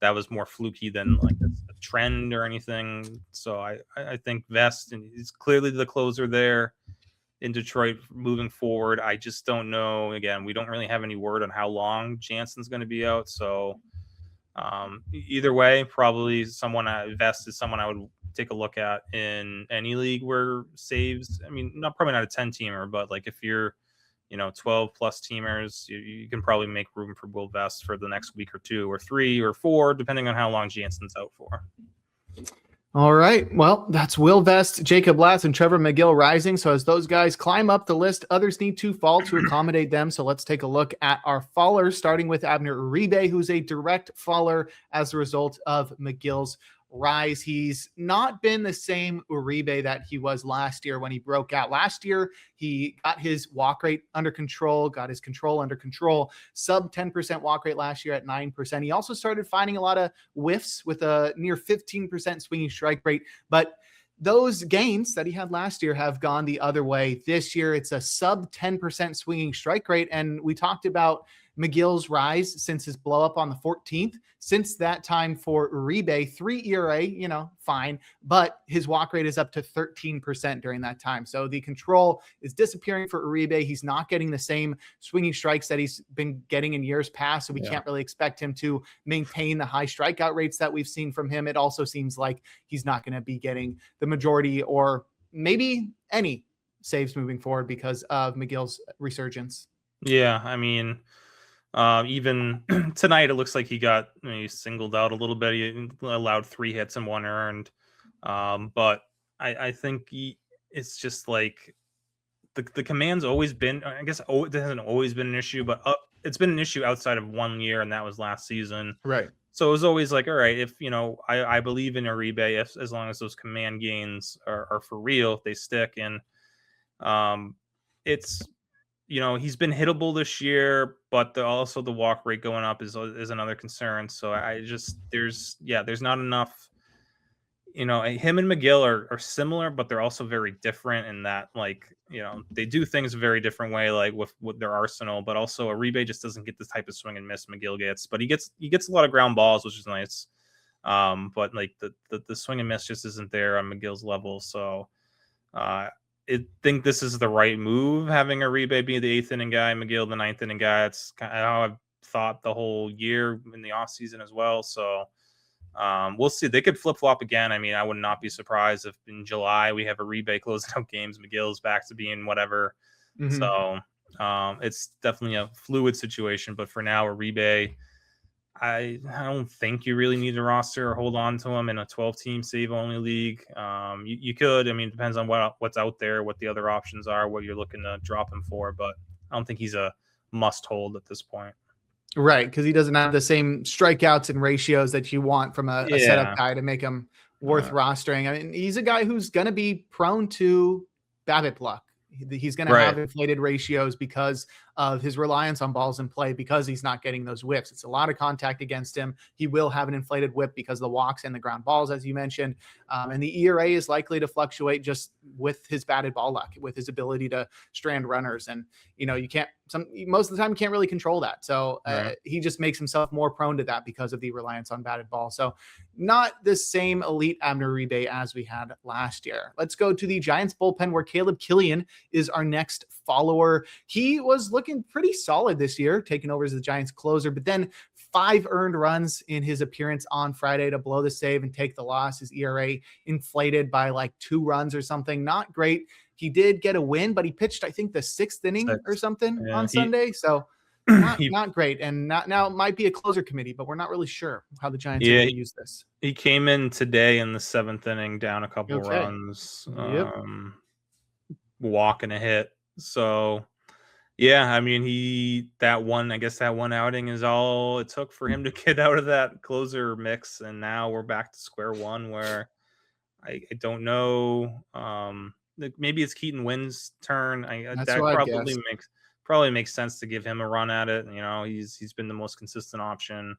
that was more fluky than like a trend or anything. So I think Vest, and he's clearly the closer there in Detroit moving forward. I just don't know. Again, we don't really have any word on how long Jansen's going to be out. So either way, probably Vest is someone I would take a look at in any league where saves. Probably not a 10-teamer, but like if you're, 12 plus teamers, you can probably make room for Will Vest for the next week or 2 or 3 or 4, depending on how long Jansen's out for. All right. Well, that's Will Vest, Jacob Latz, and Trevor Megill rising. So as those guys climb up the list, others need to fall to accommodate them. So let's take a look at our fallers, starting with Abner Uribe, who's a direct faller as a result of Megill's rise. He's not been the same Uribe that he was last year when he broke out. Last year, he got his walk rate under control, got his control under control, sub 10% walk rate last year at 9%. He also started finding a lot of whiffs with a near 15% swinging strike rate, but those gains that he had last year have gone the other way. This year, it's a sub 10% swinging strike rate. And we talked about Megill's rise since his blow up on the 14th. Since that time for Uribe, 3 ERA, fine, but his walk rate is up to 13% during that time. So the control is disappearing for Uribe. He's not getting the same swinging strikes that he's been getting in years past. So we can't really expect him to maintain the high strikeout rates that we've seen from him. It also seems like he's not going to be getting the majority or maybe any saves moving forward because of Megill's resurgence. Yeah, even tonight, it looks like he got singled out a little bit. He allowed 3 hits and 1 earned. But I think it's just like the command's always been, I guess it hasn't always been an issue, but it's been an issue outside of 1 year, and that was last season. Right. So it was always like, all right, if, I believe in Uribe, as long as those command gains are for real, if they stick. And it's, he's been hittable this year, but also the walk rate going up is another concern. So there's not enough. Him and Megill are similar, but they're also very different in that, they do things a very different way, like with their arsenal. But also, Uribe just doesn't get the type of swing and miss Megill gets. But he gets a lot of ground balls, which is nice. But like the swing and miss just isn't there on Megill's level. So, I think this is the right move, having Uribe be the 8th inning guy, Megill the 9th inning guy. It's kind of how I've thought the whole year in the offseason as well. So. We'll see. They could flip-flop again. I mean, I would not be surprised if in July we have Uribe closing out games, Megill's back to being whatever. Mm-hmm. So it's definitely a fluid situation. But for now, Uribe, I don't think you really need to roster or hold on to him in a 12-team save-only league. You could. I mean, it depends on what's out there, what the other options are, what you're looking to drop him for. But I don't think he's a must-hold at this point. Right, because he doesn't have the same strikeouts and ratios that you want from a setup guy to make him worth rostering. I mean, he's a guy who's going to be prone to BABIP luck. He's going to have inflated ratios because of his reliance on balls in play, because he's not getting those whips. It's a lot of contact against him. He will have an inflated whip because of the walks and the ground balls, as you mentioned. And the ERA is likely to fluctuate just with his batted ball luck, with his ability to strand runners. And, you can't, most of the time you can't really control that. So he just makes himself more prone to that because of the reliance on batted ball. So not the same elite Abner Uribe as we had last year. Let's go to the Giants bullpen, where Caleb Killian is our next follower. He was looking pretty solid this year, taking over as the Giants closer, but then 5 earned runs in his appearance on Friday to blow the save and take the loss. His ERA inflated by like 2 runs or something. Not great. He did get a win, but he pitched, I think, the 6th inning or something on Sunday. So not great. And now it might be a closer committee, but we're not really sure how the Giants are going to use this. He came in today in the 7th inning, down a couple runs, walk and a hit. So, I mean, that one outing is all it took for him to get out of that closer mix. And now we're back to square one, where I don't know. Maybe it's Keaton Wynn's turn. That probably makes sense to give him a run at it. He's been the most consistent option.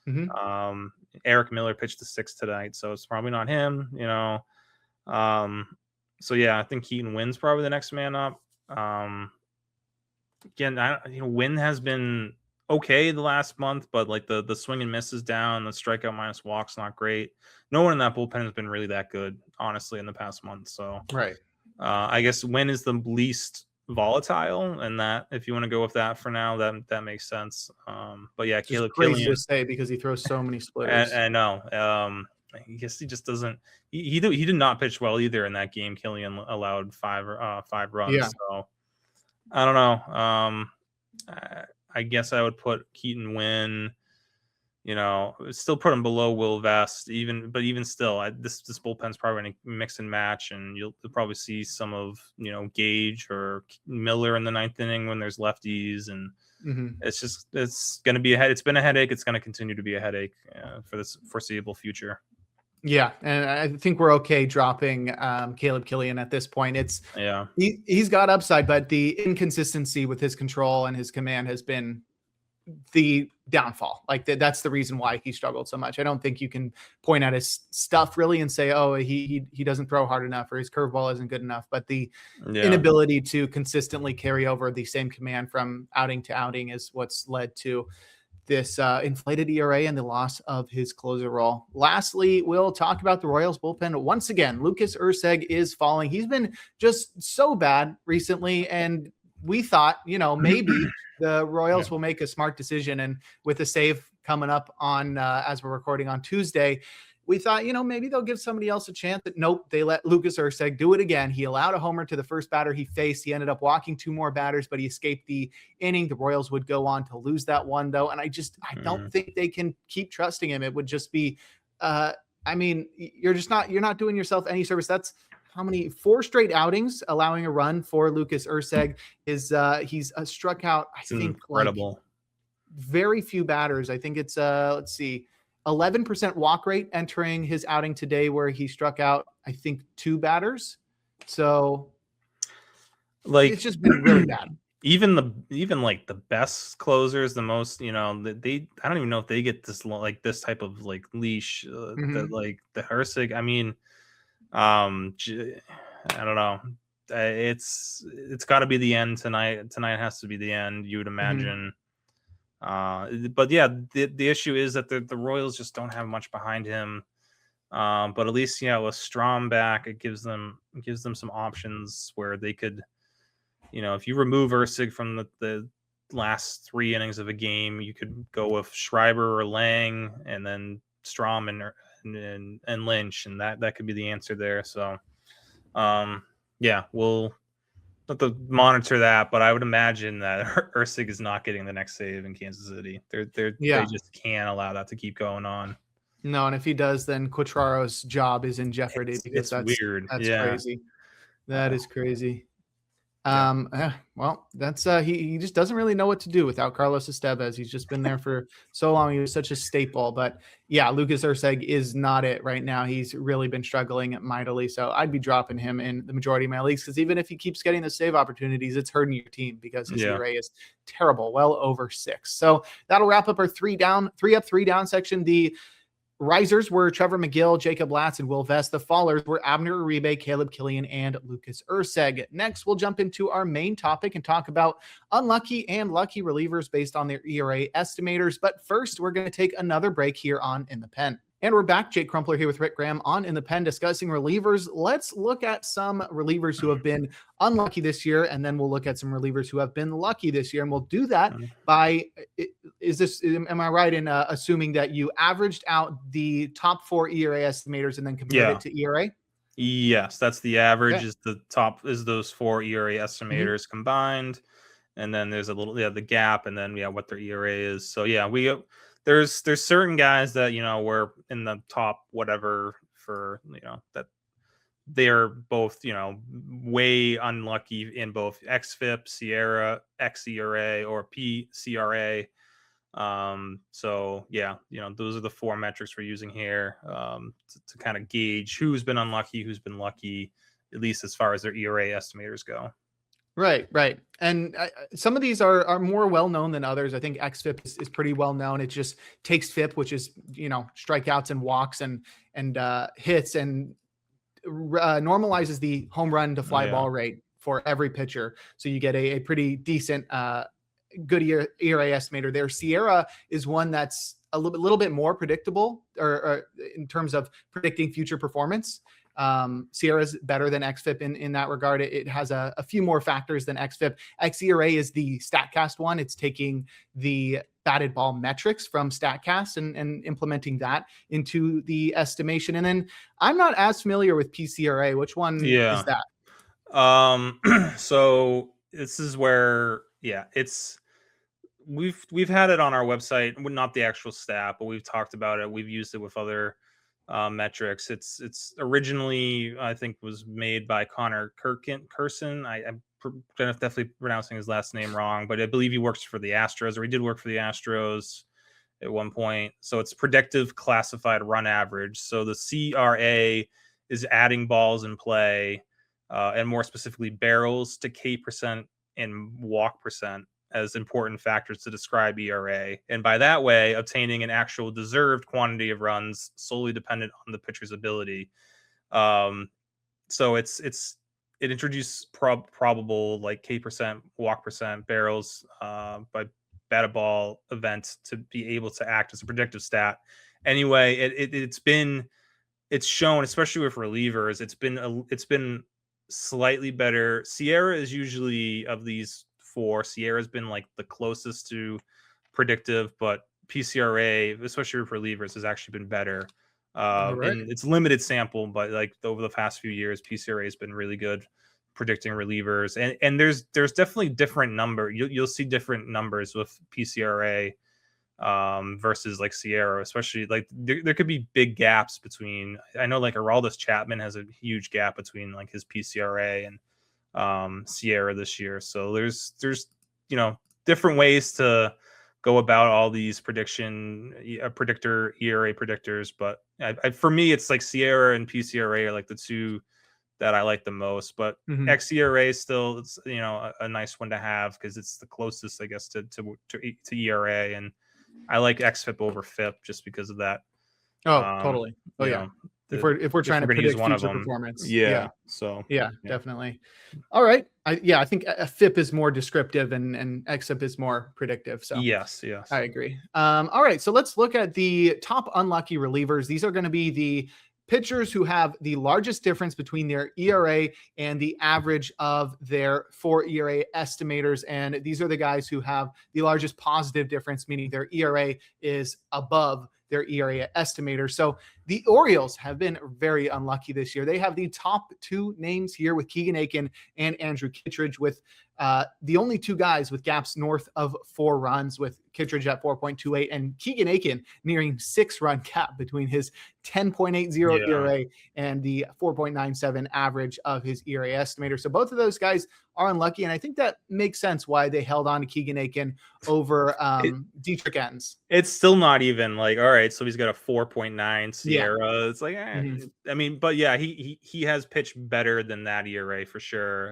Mm-hmm. Eric Miller pitched the 6th tonight, so it's probably not him. So I think Keaton Wynn's probably the next man up. Again, Wynn has been okay the last month, but like the swing and miss is down, the strikeout minus walks not great. No one in that bullpen has been really that good, honestly, in the past month. So I guess Wynn is the least volatile, and that, if you want to go with that for now, that makes sense. But Caleb Killian, to say, because he throws so many splitters. I know. I guess he just doesn't. He did not pitch well either in that game. Killian allowed 5 runs. Yeah. So I don't know. I guess I would put Keaton Wynn. Still put him below Will Vest. Even still, this bullpen's probably going to mix and match, and you'll probably see some of Gage or Miller in the 9th inning when there's lefties, and it's going to be It's been a headache. It's going to continue to be a headache for this foreseeable future. Yeah, and I think we're okay dropping Caleb Killian at this point. He's got upside, but the inconsistency with his control and his command has been the downfall. Like that's the reason why he struggled so much. I don't think you can point at his stuff really and say, oh, he doesn't throw hard enough or his curveball isn't good enough. But the inability to consistently carry over the same command from outing to outing is what's led to this inflated ERA and the loss of his closer role. Lastly, we'll talk about the Royals bullpen. Once again, Lucas Erceg is falling. He's been just so bad recently, and we thought, maybe the Royals will make a smart decision. And with a save coming up on, as we're recording on Tuesday, we thought, maybe they'll give somebody else a chance. But nope, they let Lucas Erceg do it again. He allowed a homer to the first batter he faced. He ended up walking 2 more batters, but he escaped the inning. The Royals would go on to lose that one, though. And I don't think they can keep trusting him. It would just be, you're not doing yourself any service. That's how many 4 straight outings allowing a run for Lucas Erceg. He's struck out, I think, incredible. Like very few batters. I think it's 11% walk rate entering his outing today, where he struck out, I think, 2 batters. So it's just been really bad. even like the best closers, the most, I don't even know if they get this like this type of like leash, the like the Erceg. I mean, I don't know. It's got to be the end tonight. Tonight has to be the end, you would imagine. But yeah, the issue is that the Royals just don't have much behind him. But at least, with Strom back, it gives them some options where they could, if you remove Erceg from the last 3 innings of a game, you could go with Schreiber or Lang, and then Strom and Lynch, and that could be the answer there. So, yeah, we'll have to monitor that, but I would imagine that Erceg is not getting the next save in Kansas City. They just can't allow that to keep going on. No, and if he does, then Quatraro's job is in jeopardy because that's weird. That's crazy. That is crazy. Well, that's he just doesn't really know what to do without Carlos Estevez. He's just been there for so long. He was such a staple. But yeah, Lucas Erceg is not it right now. He's really been struggling mightily. So I'd be dropping him in the majority of my leagues, because even if he keeps getting the save opportunities, it's hurting your team because his ERA is terrible, well over 6. So that'll wrap up our 3 up, 3 down section. The risers were Trevor Megill, Jacob Latz, and Will Vest. The fallers were Abner Uribe, Caleb Killian, and Lucas Erceg. Next, we'll jump into our main topic and talk about unlucky and lucky relievers based on their ERA estimators. But first, we're going to take another break here on In the Pen. And we're back. Jake Crumpler here with Rick Graham on In the Pen discussing relievers. Let's look at some relievers who have been unlucky this year, and then we'll look at some relievers who have been lucky this year. And we'll do that by, am I right in assuming that you averaged out the top 4 ERA estimators and then compared it to ERA? Yes, that's the average. Is the top is those 4 ERA estimators combined, and then there's a little the gap, and then what their ERA is. So there's certain guys that were in the top whatever for that they're both way unlucky in both XFIP, Sierra, xERA, or PCRA. So those are the 4 metrics we're using here to kind of gauge who's been unlucky, who's been lucky, at least as far as their ERA estimators go. Right. And some of these are more well-known than others. I think XFIP is pretty well-known. It just takes FIP, which is, strikeouts and walks and hits, and normalizes the home run to fly ball rate for every pitcher. So you get a pretty decent, good ERA estimator there. Sierra is one that's a little bit more predictable or in terms of predicting future performance. Sierra is better than XFIP in that regard. It has a few more factors than XFIP. xERA is the StatCast one. It's taking the batted ball metrics from StatCast and implementing that into the estimation. And then I'm not as familiar with PCRA. Which one is that? So this is where, it's, we've had it on our website, not the actual stat, but we've talked about it. We've used it with other metrics. It's originally, I think, was made by Connor Curson. I'm definitely pronouncing his last name wrong, but I believe he works for the Astros, or he did work for the Astros at one point. So it's predictive classified run average. So the CRA is adding balls in play, and more specifically barrels to K percent and walk percent as important factors to describe ERA, and by that way, obtaining an actual deserved quantity of runs solely dependent on the pitcher's ability. So it introduced probable like K percent, walk percent, barrels by batted ball event to be able to act as a predictive stat. Anyway, it's shown, especially with relievers, it's been slightly better. Sierra is usually, of these 4, Sierra's been like the closest to predictive, but PCRA, especially with relievers, has actually been better. And it's limited sample, but like over the past few years, PCRA has been really good predicting relievers. And there's definitely different you'll see different numbers with PCRA versus like Sierra, especially like there could be big gaps between. I know like Aroldis Chapman has a huge gap between like his PCRA and Sierra this year. So there's different ways to go about all these predictor ERA predictors, but for me it's like Sierra and PCRA are like the two that I like the most. But xERA is still, it's, you know, a nice one to have because it's the closest, I guess, to ERA, and I like xFIP over FIP just because of that. Oh, totally. Oh yeah. If we're trying to predict future performance. Yeah. So yeah, definitely. All right. I think a FIP is more descriptive and xFIP is more predictive. So yes. I agree. All right. So let's look at the top unlucky relievers. These are going to be the pitchers who have the largest difference between their ERA and the average of their 4 ERA estimators. And these are the guys who have the largest positive difference, meaning their ERA is above their ERA estimator. So the Orioles have been very unlucky this year. They have the top 2 names here with Keegan Akin and Andrew Kittredge, with the only 2 guys with gaps north of 4 runs, with Kittredge at 4.28 and Keegan Akin nearing 6-run gap between his 10.80 ERA and the 4.97 average of his ERA estimator. So both of those guys are unlucky, and I think that makes sense why they held on to Keegan Akin over Dietrich Enns. It's still not even like, all right, so he's got a 4.9 Sierra. It's like, I mean, but yeah, he has pitched better than that ERA for sure.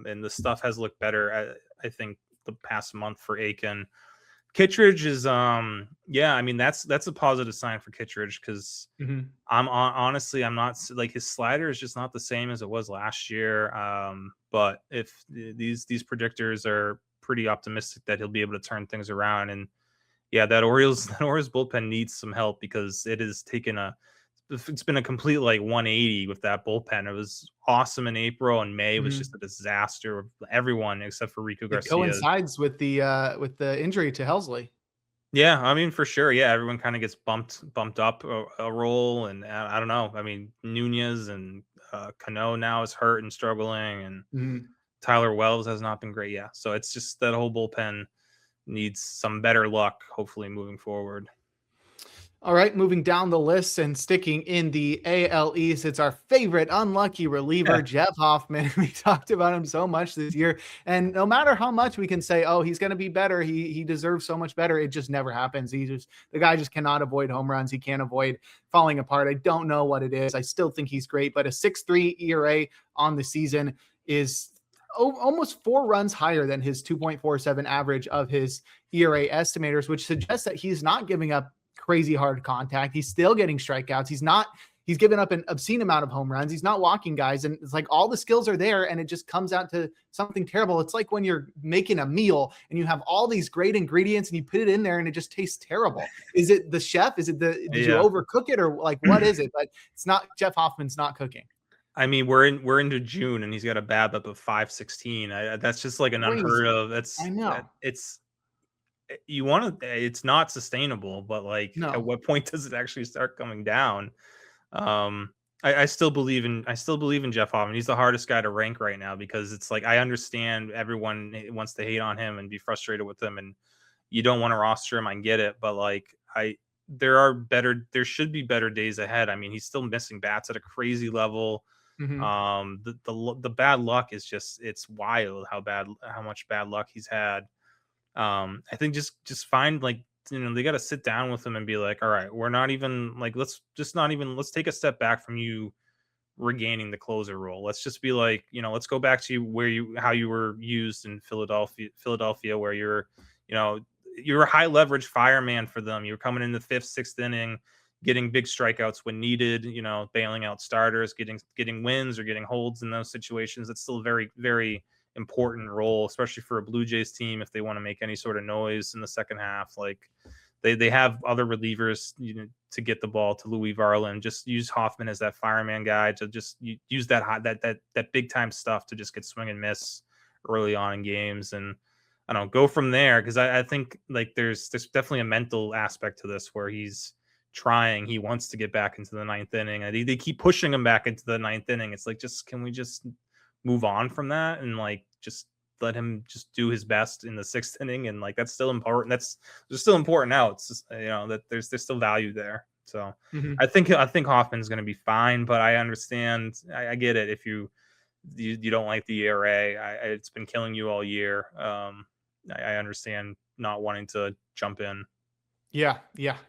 And the stuff has looked better, I think, the past month for Akin. Kittredge is I mean, that's a positive sign for Kittredge, because honestly, I'm not like, his slider is just not the same as it was last year. But if these predictors are pretty optimistic that he'll be able to turn things around, and that Orioles bullpen needs some help, because it's been a complete like 180 with that bullpen. It was awesome in April, and May was just a disaster with everyone except for Rico Garcia. It coincides with the injury to Helsley. Yeah, I mean, for sure. Yeah, everyone kind of gets bumped up a roll, and I don't know. I mean, Nunez and Cano now is hurt and struggling, and Tyler Wells has not been great. Yeah, so it's just that whole bullpen needs some better luck, hopefully, moving forward. All right, moving down the list and sticking in the AL East, it's our favorite unlucky reliever, Jeff Hoffman. We talked about him so much this year, and no matter how much we can say, oh, he's going to be better, he deserves so much better, it just never happens. The guy just cannot avoid home runs. He can't avoid falling apart. I don't know what it is. I still think he's great, but a 6.3 ERA on the season is almost 4 runs higher than his 2.47 average of his ERA estimators, which suggests that he's not giving up crazy hard contact. He's still getting strikeouts. He's given up an obscene amount of home runs. He's not walking guys. And it's like all the skills are there, and it just comes out to something terrible. It's like when you're making a meal and you have all these great ingredients and you put it in there and it just tastes terrible. Is it the chef? Is it did you overcook it, or like, what is it? But it's not, Jeff Hoffman's not cooking. I mean, we're into June and he's got a BABIP of 5.16. That's just like an unheard of. I know. It's not sustainable, but like, at what point does it actually start coming down? I still believe in Jeff Hoffman. He's the hardest guy to rank right now, because it's like, I understand everyone wants to hate on him and be frustrated with him, and you don't want to roster him. I get it, but like, there should be better days ahead. I mean, he's still missing bats at a crazy level. The bad luck is just, it's wild how much bad luck he's had. I think just find, like, they got to sit down with him and be like, all right, we're not even like, let's take a step back from you regaining the closer role. Let's just be like, let's go back to how you were used in Philadelphia, where you're a high leverage fireman for them. You're coming in the 5th, 6th inning, getting big strikeouts when needed, bailing out starters, getting wins or getting holds in those situations. That's still a very, very important role, especially for a Blue Jays team, if they want to make any sort of noise in the second half. Like, they have other relievers to get the ball to Louis Varland. Just use Hoffman as that fireman guy to just use that big time stuff to just get swing and miss early on in games, and I don't go from there, because I think like there's definitely a mental aspect to this where he wants to get back into the 9th inning. They keep pushing him back into the 9th inning. It's like, can we just move on from that and like just let him just do his best in the 6th inning? And like, that's still important. There's still important outs, that there's still value there. So I think Hoffman's going to be fine, but I understand. I get it. If you don't like the ERA, it's been killing you all year. I understand not wanting to jump in. Yeah,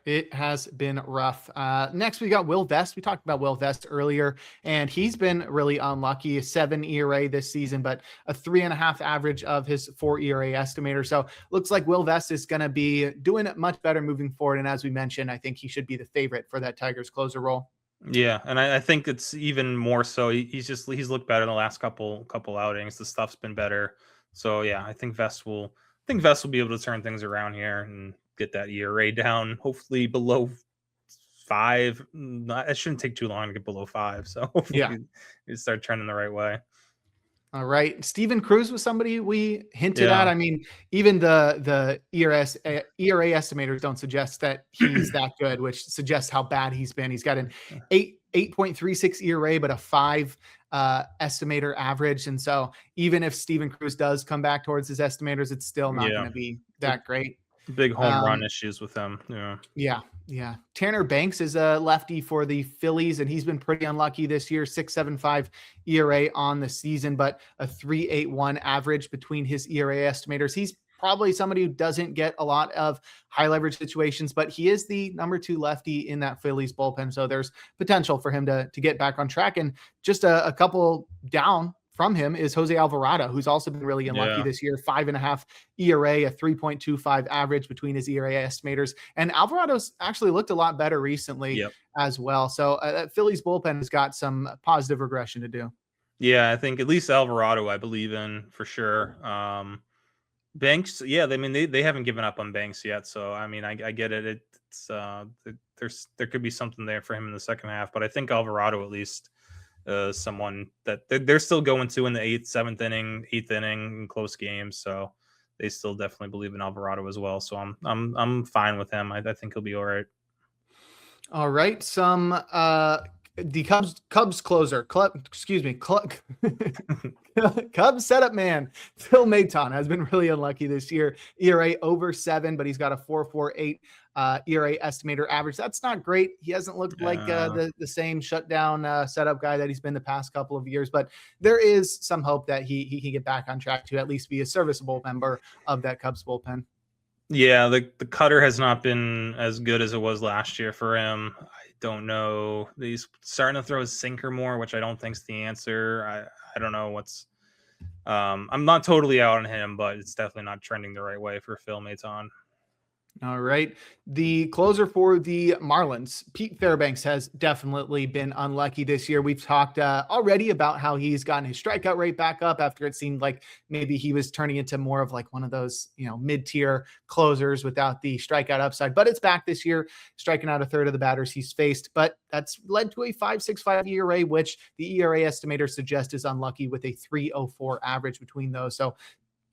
it has been rough. Next, we got Will Vest. We talked about Will Vest earlier, and he's been really unlucky. A 7 ERA this season, but a 3.5 average of his 4 ERA estimator. So looks like Will Vest is going to be doing it much better moving forward. And as we mentioned, I think he should be the favorite for that Tigers closer role. Yeah, and I think it's even more so. He's looked better in the last couple outings. The stuff's been better. So yeah, I think Vest will be able to turn things around here and get that ERA down, hopefully below 5. It shouldn't take too long to get below 5. So hopefully Yeah. it start trending the right way. All right. Steven Cruz was somebody we hinted at. Yeah. I mean, even the ERA estimators don't suggest that he's that good, which suggests how bad he's been. He's got an 8.36 ERA, but a 5 estimator average. And so even if Steven Cruz does come back towards his estimators, it's still not going to be that great. Big home run issues with them. Yeah. Yeah. Tanner Banks is a lefty for the Phillies, and he's been pretty unlucky this year. 6.75 ERA on the season, but a 3.81 average between his ERA estimators. He's probably somebody who doesn't get a lot of high leverage situations, but he is the number 2 lefty in that Phillies bullpen. So there's potential for him to get back on track. And just a couple down from him is Jose Alvarado, who's also been really unlucky this year. 5.5 ERA, a 3.25 average between his ERA estimators. And Alvarado's actually looked a lot better recently as well. So Phillies bullpen has got some positive regression to do. Yeah, I think at least Alvarado, I believe in for sure. Banks, yeah, I mean they haven't given up on Banks yet, so I mean I get it. There could be something there for him in the second half, but I think Alvarado at least someone that they're still going to in the 8th, 7th inning, 8th inning in close games, so they still definitely believe in Alvarado as well. So I'm fine with him. I think he'll be all right. All right, the Cubs closer, Cubs setup man, Phil Maton has been really unlucky this year. ERA over 7, but he's got a 4.48 ERA estimator average. That's not great. He hasn't looked like the same shutdown setup guy that he's been the past couple of years, but there is some hope that he can get back on track to at least be a serviceable member of that Cubs bullpen. Yeah, the cutter has not been as good as it was last year for him. I don't know. He's starting to throw his sinker more, which I don't think's the answer. I don't know what's. I'm not totally out on him, but it's definitely not trending the right way for Phil Maton. All right. The closer for the Marlins, Pete Fairbanks, has definitely been unlucky this year. We've talked already about how he's gotten his strikeout rate back up after it seemed like maybe he was turning into more of like one of those, mid-tier closers without the strikeout upside. But it's back this year, striking out a third of the batters he's faced. But that's led to a 5.65 ERA, which the ERA estimator suggests is unlucky with a 3.04 average between those. So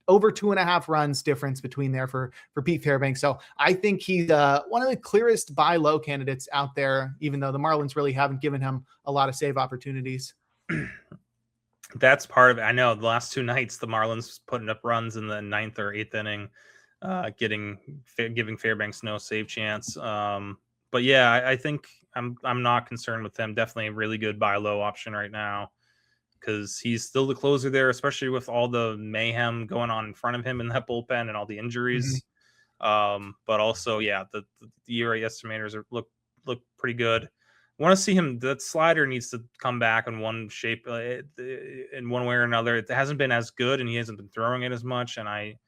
over 2.5 runs difference between there for Pete Fairbanks. So I think he's one of the clearest buy low candidates out there, even though the Marlins really haven't given him a lot of save opportunities. That's part of it. I know the last 2 nights, the Marlins putting up runs in the 9th or 8th inning, giving Fairbanks no save chance. But yeah, I think I'm not concerned with him. Definitely a really good buy low option right now, because he's still the closer there, especially with all the mayhem going on in front of him in that bullpen and all the injuries. Mm-hmm. But also, yeah, the ERA estimators look pretty good. I want to see him. That slider needs to come back in one shape, in one way or another. It hasn't been as good, and he hasn't been throwing it as much. And I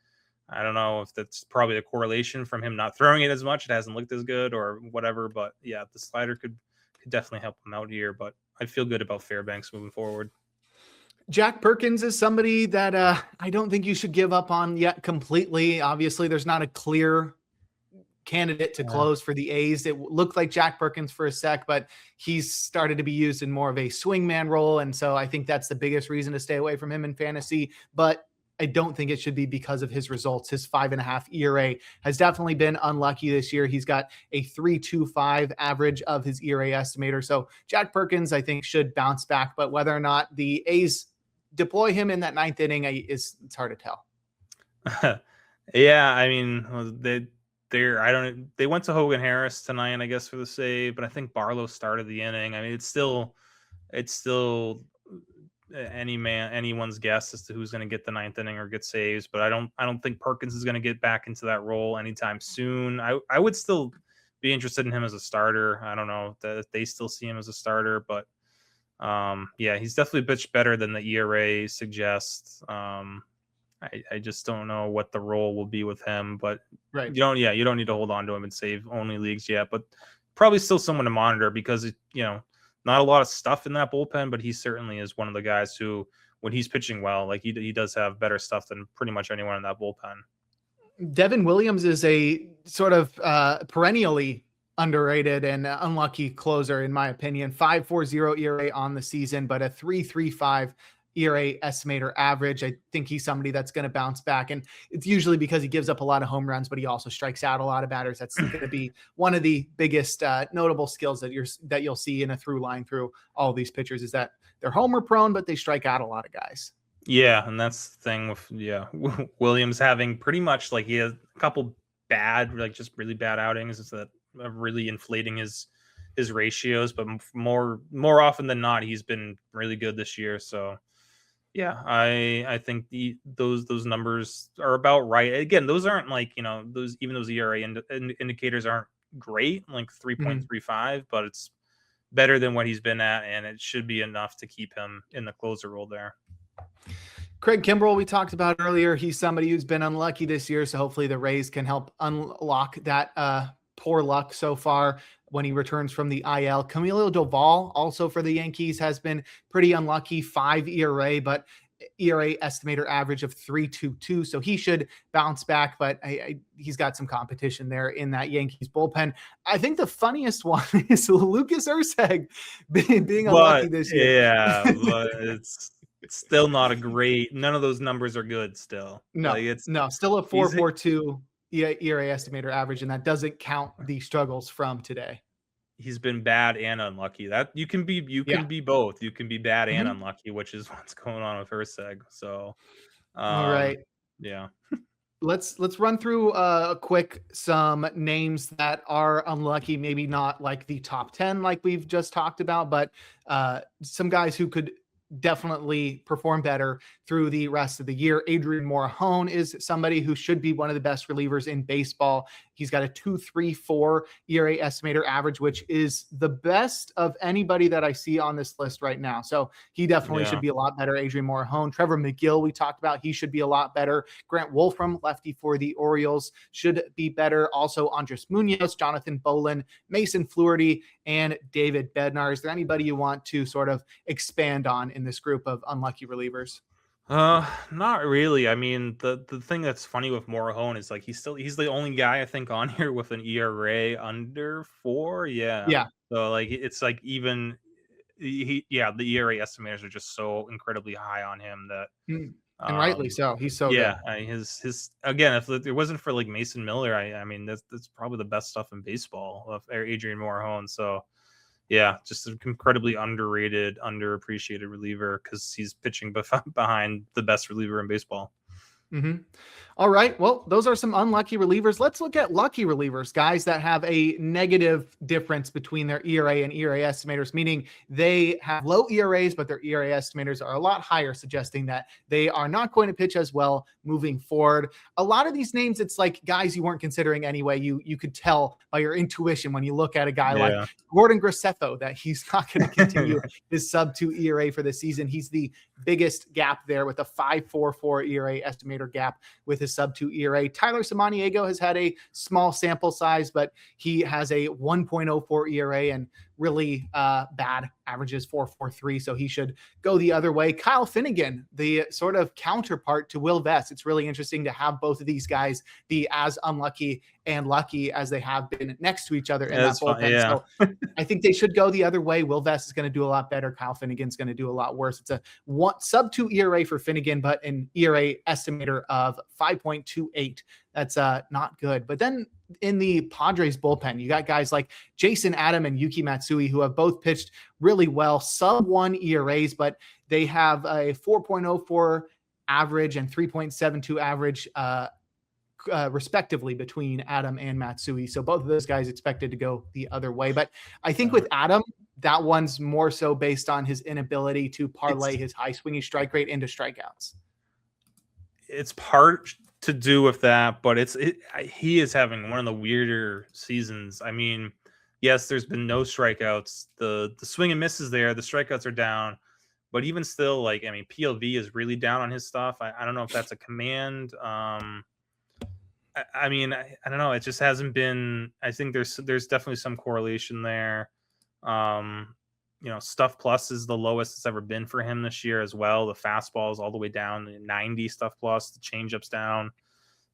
don't know if that's probably a correlation from him not throwing it as much. It hasn't looked as good or whatever. But yeah, the slider could definitely help him out here. But I feel good about Fairbanks moving forward. Jack Perkins is somebody that I don't think you should give up on yet completely. Obviously, there's not a clear candidate to close for the A's. It looked like Jack Perkins for a sec, but he's started to be used in more of a swingman role. And so I think that's the biggest reason to stay away from him in fantasy. But I don't think it should be because of his results. His 5.5 ERA has definitely been unlucky this year. He's got a 3.25 average of his ERA estimator. So Jack Perkins, I think, should bounce back. But whether or not the A's deploy him in that 9th inning, it's hard to tell. Yeah, I mean, they went to Hogan Harris tonight, I guess, for the save, but I think Barlow started the inning. I mean, it's still anyone's guess as to who's going to get the ninth inning or get saves, but I don't think Perkins is going to get back into that role anytime soon. I would still be interested in him as a starter. I don't know if they still see him as a starter, but yeah, he's definitely a bit better than the ERA suggests. I just don't know what the role will be with him, but Right. you don't need to hold on to him and save only leagues yet, but probably still someone to monitor because not a lot of stuff in that bullpen, but he certainly is one of the guys who, when he's pitching well, like he does have better stuff than pretty much anyone in that bullpen. Devin Williams is a sort of perennially underrated and unlucky closer, in my opinion. 5.40 ERA on the season, but a 3.35 ERA estimator average. I think he's somebody that's going to bounce back, and it's usually because he gives up a lot of home runs, but he also strikes out a lot of batters. That's going to be one of the biggest notable skills that you'll see in a through line through all of these pitchers, is that they're homer prone, but they strike out a lot of guys. Yeah, and that's the thing with Williams having pretty much, like, he has a couple bad, like just really bad outings, is that really inflating his ratios, but more often than not, he's been really good this year. So yeah, I think those numbers are about right. Again, those aren't like, those ERA indicators aren't great, like 3.35, but it's better than what he's been at, and it should be enough to keep him in the closer role there. Craig Kimbrel, we talked about earlier. He's somebody who's been unlucky this year, so hopefully the Rays can help unlock that poor luck so far when he returns from the IL. Camilo Doval, also for the Yankees, has been pretty unlucky, 5 ERA, but ERA estimator average of 3.22. So he should bounce back, but he's got some competition there in that Yankees bullpen. I think the funniest one is Lucas Erceg being unlucky this year. Yeah, but it's still not a great. None of those numbers are good. Still, no, still a 4.42 ERA estimator average, and that doesn't count the struggles from today. He's been bad and unlucky. That you can be both. You can be bad and unlucky, which is what's going on with Erceg. So, all right, yeah. Let's run through some names that are unlucky. Maybe not like the top 10, like we've just talked about, but some guys who could definitely perform better through the rest of the year. Adrian Morejon is somebody who should be one of the best relievers in baseball. He's got a 2.34 ERA estimator average, which is the best of anybody that I see on this list right now. So he definitely should be a lot better. Adrian Morejon. Trevor Megill, we talked about, he should be a lot better. Grant Wolfram, lefty for the Orioles, should be better. Also Andres Munoz, Jonathan Bolin, Mason Fluharty, and David Bednar. Is there anybody you want to sort of expand on in this group of unlucky relievers? Not really. I mean, the thing that's funny with Morejon is like he's the only guy I think on here with an ERA under 4. Yeah. So like it's like even the ERA estimators are just so incredibly high on him that and rightly so. He's so good. His again, if it wasn't for like Mason Miller, I mean that's probably the best stuff in baseball of Adrian Morejon. So yeah, just an incredibly underrated, underappreciated reliever because he's pitching behind the best reliever in baseball. All right. Well, those are some unlucky relievers. Let's look at lucky relievers, guys that have a negative difference between their ERA and ERA estimators, meaning they have low ERAs, but their ERA estimators are a lot higher, suggesting that they are not going to pitch as well moving forward. A lot of these names, it's like guys you weren't considering anyway. You could tell by your intuition when you look at a guy like Gordon Graceffo that he's not going to continue his sub-2 ERA for the season. He's the biggest gap there with a 5.44 ERA estimator gap with his sub-2 ERA. Tyler Samaniego has had a small sample size, but he has a 1.04 ERA and really bad averages 4.43, so he should go the other way. Kyle Finnegan, the sort of counterpart to Will Vest. It's really interesting to have both of these guys be as unlucky and lucky as they have been next to each other in that bullpen. So I think they should go the other way. Will Vest is going to do a lot better. Kyle Finnegan's going to do a lot worse. It's a sub-2 ERA for Finnegan, but an ERA estimator of 5.28. That's not good. But then in the Padres bullpen, you got guys like Jason Adam and Yuki Matsui, who have both pitched really well, sub-1 ERAs, but they have a 4.04 average and 3.72 average respectively between Adam and Matsui. So both of those guys expected to go the other way. But I think with Adam, that one's more so based on his inability to parlay his high swinging strike rate into strikeouts. It's part to do with that, but he is having one of the weirder seasons. I mean, yes, there's been no strikeouts. The swing and miss is there. The strikeouts are down. But even still, like, I mean, PLV is really down on his stuff. I don't know if that's a command. I mean, I don't know. It just hasn't been. I think there's definitely some correlation there. Stuff plus is the lowest it's ever been for him this year as well. The fastball is all the way down to 90 stuff plus. The changeup's down.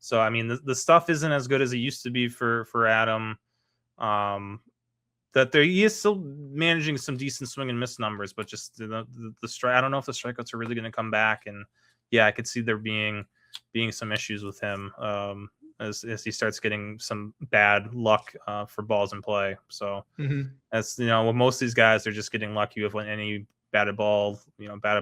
So I mean, the stuff isn't as good as it used to be for Adam. That he is still managing some decent swing and miss numbers, but just the strike. I don't know if the strikeouts are really going to come back. And yeah, I could see there being some issues with him as he starts getting some bad luck for balls in play. So that's, with most of these guys, they're just getting lucky with when any batted ball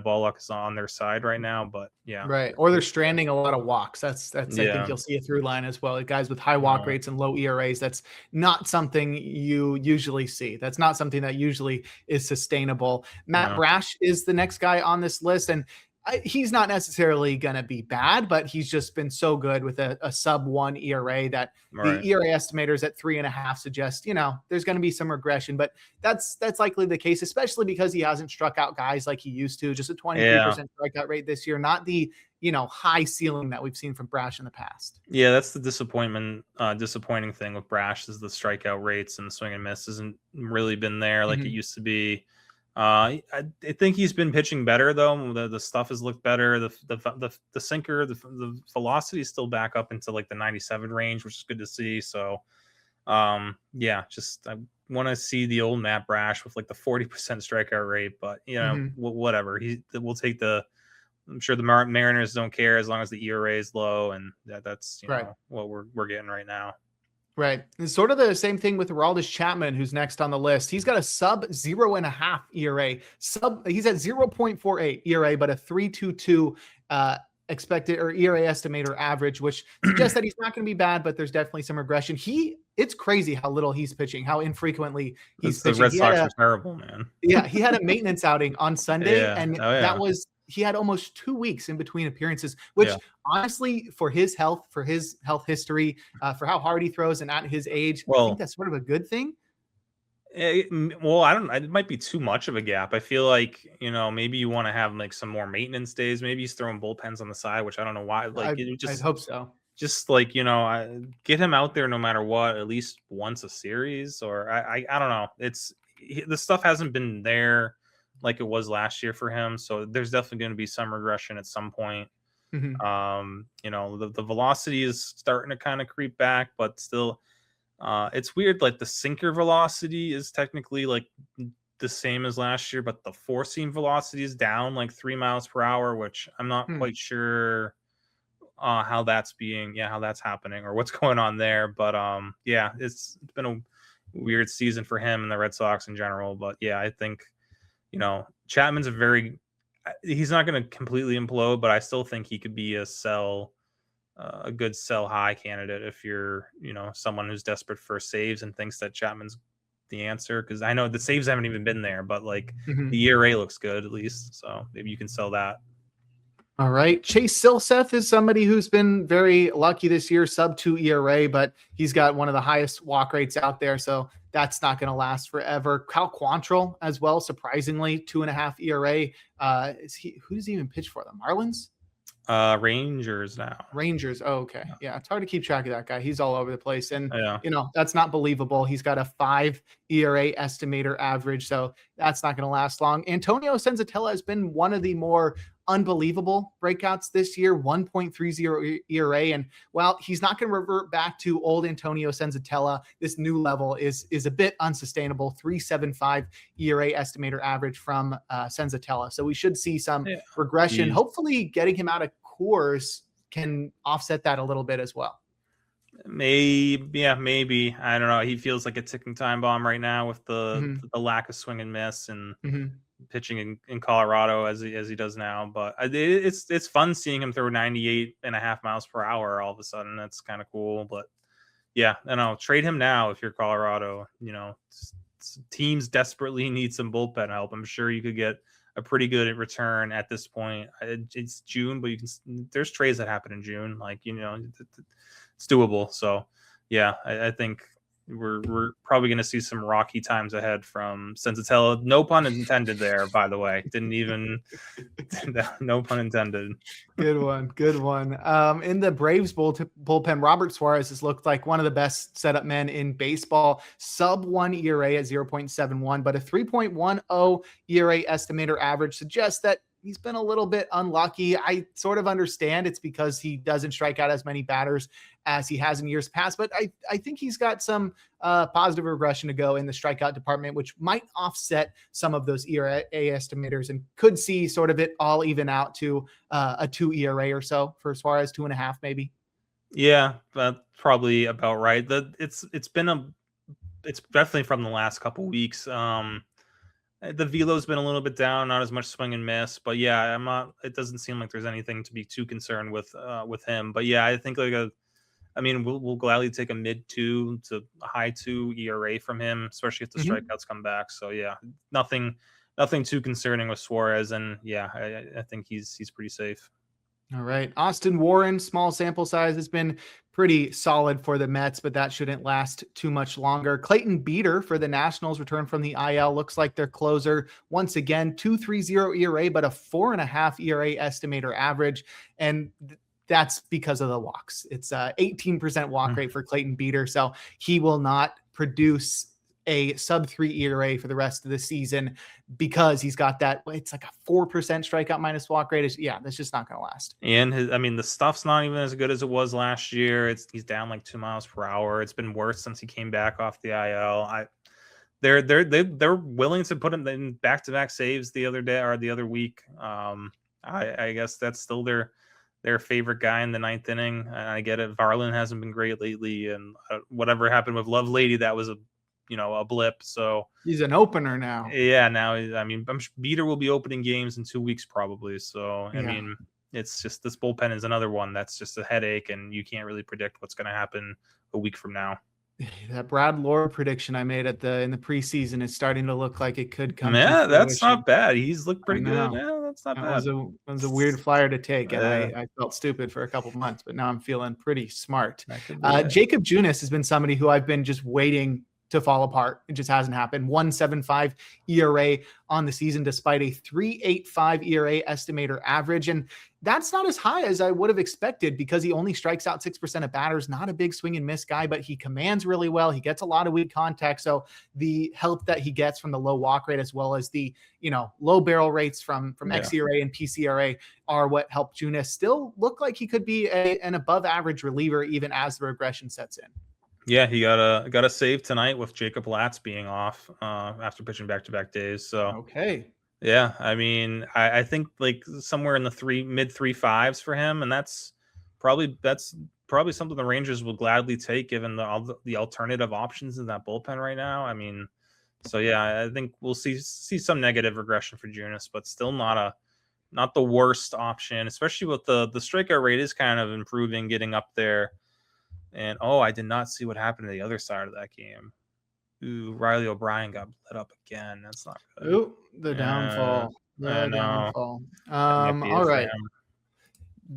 luck is on their side right now. But yeah, right. Or they're stranding a lot of walks. That's I think you'll see a through line as well. Guys with high walk rates and low ERAs. That's not something you usually see. That's not something that usually is sustainable. Matt Brash is the next guy on this list, and he's not necessarily going to be bad, but he's just been so good with a sub 1 ERA that the ERA estimators at 3.5 suggest, there's going to be some regression, but that's likely the case, especially because he hasn't struck out guys like he used to. Just a 23% strikeout rate this year, not the, high ceiling that we've seen from Brash in the past. Yeah. That's the disappointing thing with Brash is the strikeout rates and the swing and miss hasn't really been there like it used to be. I think he's been pitching better though. The stuff has looked better. The sinker, the velocity is still back up into like the 97 range, which is good to see. So, I want to see the old Matt Brash with like the 40% strikeout rate. But whatever. We'll take I'm sure the Mariners don't care as long as the ERA is low, and that's what we're getting right now. Right. It's sort of the same thing with Aroldis Chapman, who's next on the list. He's got a sub 0.5 ERA. He's at 0.48 ERA, but a 3.22 expected or ERA estimator average, which suggests that he's not going to be bad, but there's definitely some regression. It's crazy how little he's pitching, how infrequently he's pitching. The Red Sox are terrible, man. Yeah, he had a maintenance outing on Sunday, that was he had almost 2 weeks in between appearances, which honestly, for his health history, for how hard he throws and at his age, I think that's sort of a good thing. I don't know. It might be too much of a gap. I feel like, maybe you want to have like some more maintenance days. Maybe he's throwing bullpens on the side, which I don't know why. Like, I hope so. Just like, get him out there no matter what, at least once a series, or I don't know. The stuff hasn't been there like it was last year for him. So there's definitely going to be some regression at some point. The velocity is starting to kind of creep back, but still, it's weird. Like the sinker velocity is technically like the same as last year, but the four seam velocity is down like 3 miles per hour, which I'm not quite sure how that's happening or what's going on there. But it's been a weird season for him and the Red Sox in general. But I think, Chapman's he's not going to completely implode, but I still think he could be a good sell high candidate if you're, someone who's desperate for saves and thinks that Chapman's the answer. Cause I know the saves haven't even been there, but like the ERA looks good at least. So maybe you can sell that. All right. Chase Silseth is somebody who's been very lucky this year, sub 2 ERA, but he's got one of the highest walk rates out there. So that's not going to last forever. Cal Quantrill as well, surprisingly, 2.5 ERA. Who does he even pitch for? The Marlins? Rangers now. Rangers. Oh, okay. Yeah, it's hard to keep track of that guy. He's all over the place. And, that's not believable. He's got a 5 ERA estimator average, so that's not going to last long. Antonio Senzatella has been one of the more unbelievable breakouts this year, 1.30 ERA. And while he's not going to revert back to old Antonio Senzatella, this new level is a bit unsustainable. 3.75 ERA estimator average from Senzatella. So we should see some regression. Hopefully getting him out of Coors can offset that a little bit as well. Maybe. I don't know. He feels like a ticking time bomb right now with the lack of swing and miss and pitching in Colorado as he does now. But it's fun seeing him throw 98.5 miles per hour all of a sudden. That's kind of cool. But I know, trade him now if you're Colorado. teams desperately need some bullpen help. I'm sure you could get a pretty good return at this point. It's June, but there's trades that happen in June. Like, it's doable. So yeah, I think we're probably going to see some rocky times ahead from Sensatella. No pun intended there, by the way. Didn't even no pun intended. Good one. In the Braves bullpen, Robert Suarez has looked like one of the best setup men in baseball. Sub 1 ERA at 0.71, but a 3.10 ERA estimator average suggests that he's been a little bit unlucky. I sort of understand it's because he doesn't strike out as many batters as he has in years past, but I think he's got some positive regression to go in the strikeout department, which might offset some of those ERA estimators and could see sort of it all even out to a 2 ERA or so for Suarez, 2.5 maybe. Yeah, that's probably about right. It's definitely from the last couple weeks. The velo's been a little bit down, not as much swing and miss, but yeah, it doesn't seem like there's anything to be too concerned with him. But yeah, I think we'll gladly take a mid 2 to high 2 ERA from him, especially if the strikeouts come back. So yeah, nothing too concerning with Suarez, and yeah, I think he's pretty safe. All right. Austin Warren, small sample size, has been pretty solid for the Mets, but that shouldn't last too much longer. Clayton Beeter for the Nationals returned from the IL. Looks like their closer once again, 2.30 ERA, but a 4.5 ERA estimator average. And that's because of the walks. It's 18% walk rate for Clayton Beeter. So he will not produce a sub 3 ERA for the rest of the season because he's got that. It's like a 4% strikeout minus walk rate. Yeah, that's just not going to last. And the stuff's not even as good as it was last year. He's down like 2 miles per hour. It's been worse since he came back off the IL. They're willing to put him in back-to-back saves the other day or the other week. I guess that's still their favorite guy in the 9th inning. I get it. Varlin hasn't been great lately, and whatever happened with Love Lady, that was a blip. So he's an opener now. Yeah, now Beeter will be opening games in 2 weeks probably. So yeah. It's just this bullpen is another one that's just a headache, and you can't really predict what's going to happen a week from now. That Brad Lord prediction I made in the preseason is starting to look like it could come. Yeah, that's not bad. He's looked pretty good. Yeah, that's not bad. It was a weird flyer to take, and I felt stupid for a couple months, but now I'm feeling pretty smart. Jacob Junis has been somebody who I've been just waiting to fall apart. It just hasn't happened. 1.75 ERA on the season, despite a 3.85 ERA estimator average. And that's not as high as I would have expected because he only strikes out 6% of batters, not a big swing and miss guy, but he commands really well. He gets a lot of weak contact. So the help that he gets from the low walk rate, as well as the, low barrel rates from xERA and PCRA are what help Junis still look like he could be an above average reliever, even as the regression sets in. Yeah, he got a save tonight with Jacob Latz being off after pitching back-to-back days. So okay, yeah, I think like somewhere in the mid 3.5s for him, and that's probably something the Rangers will gladly take given the alternative options in that bullpen right now. So yeah, I think we'll see some negative regression for Junis, but still not the worst option, especially with the strikeout rate is kind of improving, getting up there. And I did not see what happened to the other side of that game. Ooh, Riley O'Brien got lit up again. That's not good. Ooh, the downfall. I know. Downfall. All right.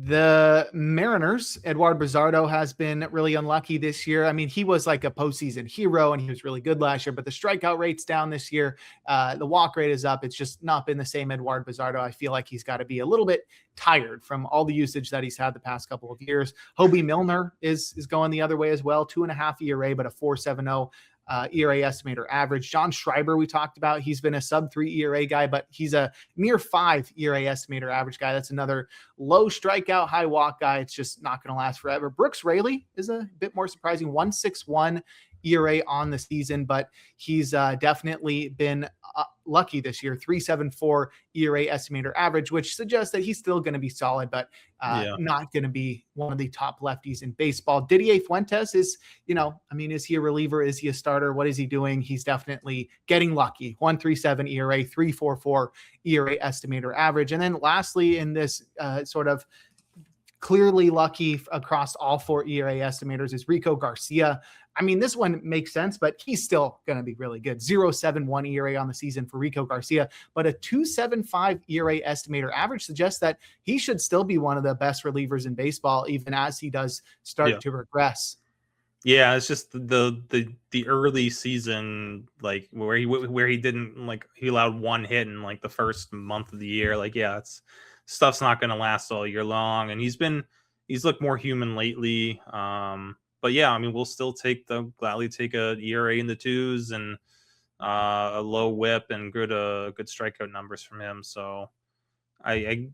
The Mariners, Eduardo Bazardo has been really unlucky this year. He was like a postseason hero and he was really good last year, but the strikeout rate's down this year. The walk rate is up. It's just not been the same Eduardo Bazardo. I feel like he's got to be a little bit tired from all the usage that he's had the past couple of years. Hobie Milner is going the other way as well. 2.5 ERA, but a 4.70 ERA estimator average. John Schreiber, we talked about, he's been a sub 3 ERA guy, but he's a near 5 ERA estimator average guy. That's another low strikeout, high walk guy. It's just not going to last forever. Brooks Raley is a bit more surprising, 1.61 ERA on the season, but he's definitely been lucky this year. 3.74 ERA estimator average, which suggests that he's still going to be solid, but not going to be one of the top lefties in baseball. Didier Fuentes is, is he a reliever? Is he a starter? What is he doing? He's definitely getting lucky. 1.37 ERA, 3.44 ERA estimator average. And then lastly, in this sort of clearly lucky across all 4 ERA estimators is Rico Garcia. I mean, this one makes sense, but he's still going to be really good. 0.71 ERA on the season for Rico Garcia, but a 2.75 ERA estimator average suggests that he should still be one of the best relievers in baseball, even as he does start to regress. Yeah, it's just the early season, like where he didn't, like, he allowed 1 hit in like the first month of the year. Like, yeah, it's stuff's not going to last all year long, and he's looked more human lately. But yeah, I mean, we'll still gladly take a ERA in the 2s and a low WHIP and good strikeout numbers from him. So I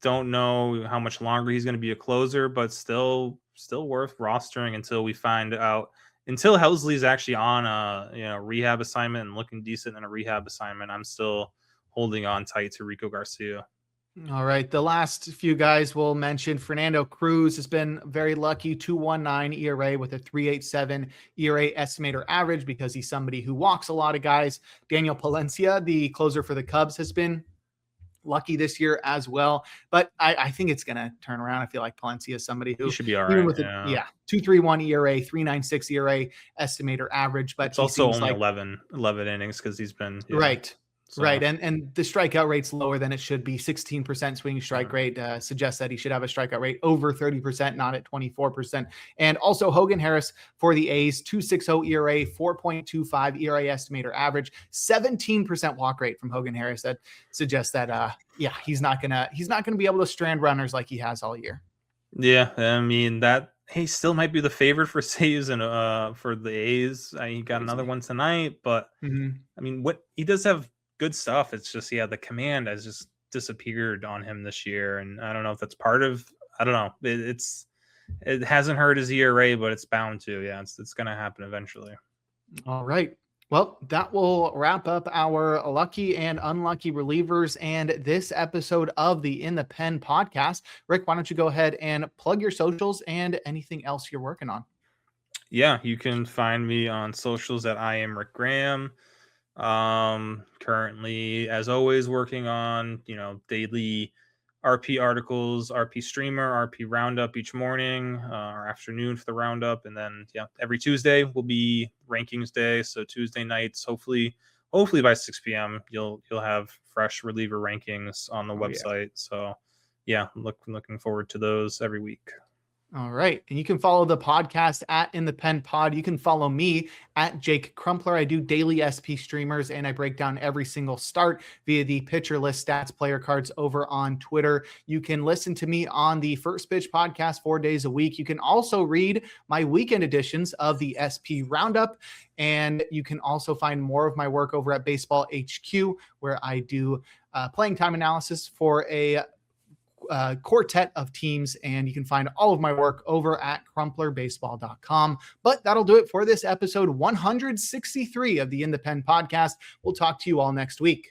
don't know how much longer he's going to be a closer, but still worth rostering until we find out, until Helsley's actually on a rehab assignment and looking decent in a rehab assignment. I'm still holding on tight to Rico Garcia. All right. The last few guys we'll mention, Fernando Cruz has been very lucky, 2.19 ERA with a 3.87 ERA estimator average because he's somebody who walks a lot of guys. Daniel Palencia, the closer for the Cubs, has been lucky this year as well, but I think it's going to turn around. I feel like Palencia is somebody who should be all right. Even with 2.31 ERA, 3.96 ERA estimator average, but it's also only 11 innings because he's been right. So. Right. And the strikeout rate's lower than it should be. 16% swinging strike rate suggests that he should have a strikeout rate over 30%, not at 24%. And also Hogan Harris for the A's, 2.60 ERA, 4.25 ERA estimator average, 17% walk rate from Hogan Harris. That suggests that, he's not going to be able to strand runners like he has all year. Yeah. I mean, he still might be the favorite for saves and for the A's. He got another one tonight, but I mean, he does have good stuff. It's just, the command has just disappeared on him this year. And I don't know if that's I don't know. It hasn't hurt his ERA, but it's bound to. Yeah, it's going to happen eventually. All right. Well, that will wrap up our lucky and unlucky relievers and this episode of the In the Pen podcast. Rick, why don't you go ahead and plug your socials and anything else you're working on? Yeah, you can find me on socials at I am Rick Graham. Currently, as always, working on daily RP articles, RP streamer, RP roundup each morning or afternoon for the roundup, and then every Tuesday will be rankings day. So Tuesday nights, hopefully by 6 p.m. you'll have fresh reliever rankings on the website. So looking forward to those every week. All right. And you can follow the podcast at In the Pen Pod. You can follow me at Jake Crumpler. I do daily SP streamers and I break down every single start via the pitcher list stats player cards over on Twitter. You can listen to me on the First Pitch podcast 4 days a week. You can also read my weekend editions of the SP Roundup. And you can also find more of my work over at Baseball HQ, where I do playing time analysis for a quartet of teams, and you can find all of my work over at crumplerbaseball.com. But that'll do it for this episode 163 of the In the Pen podcast. We'll talk to you all next week.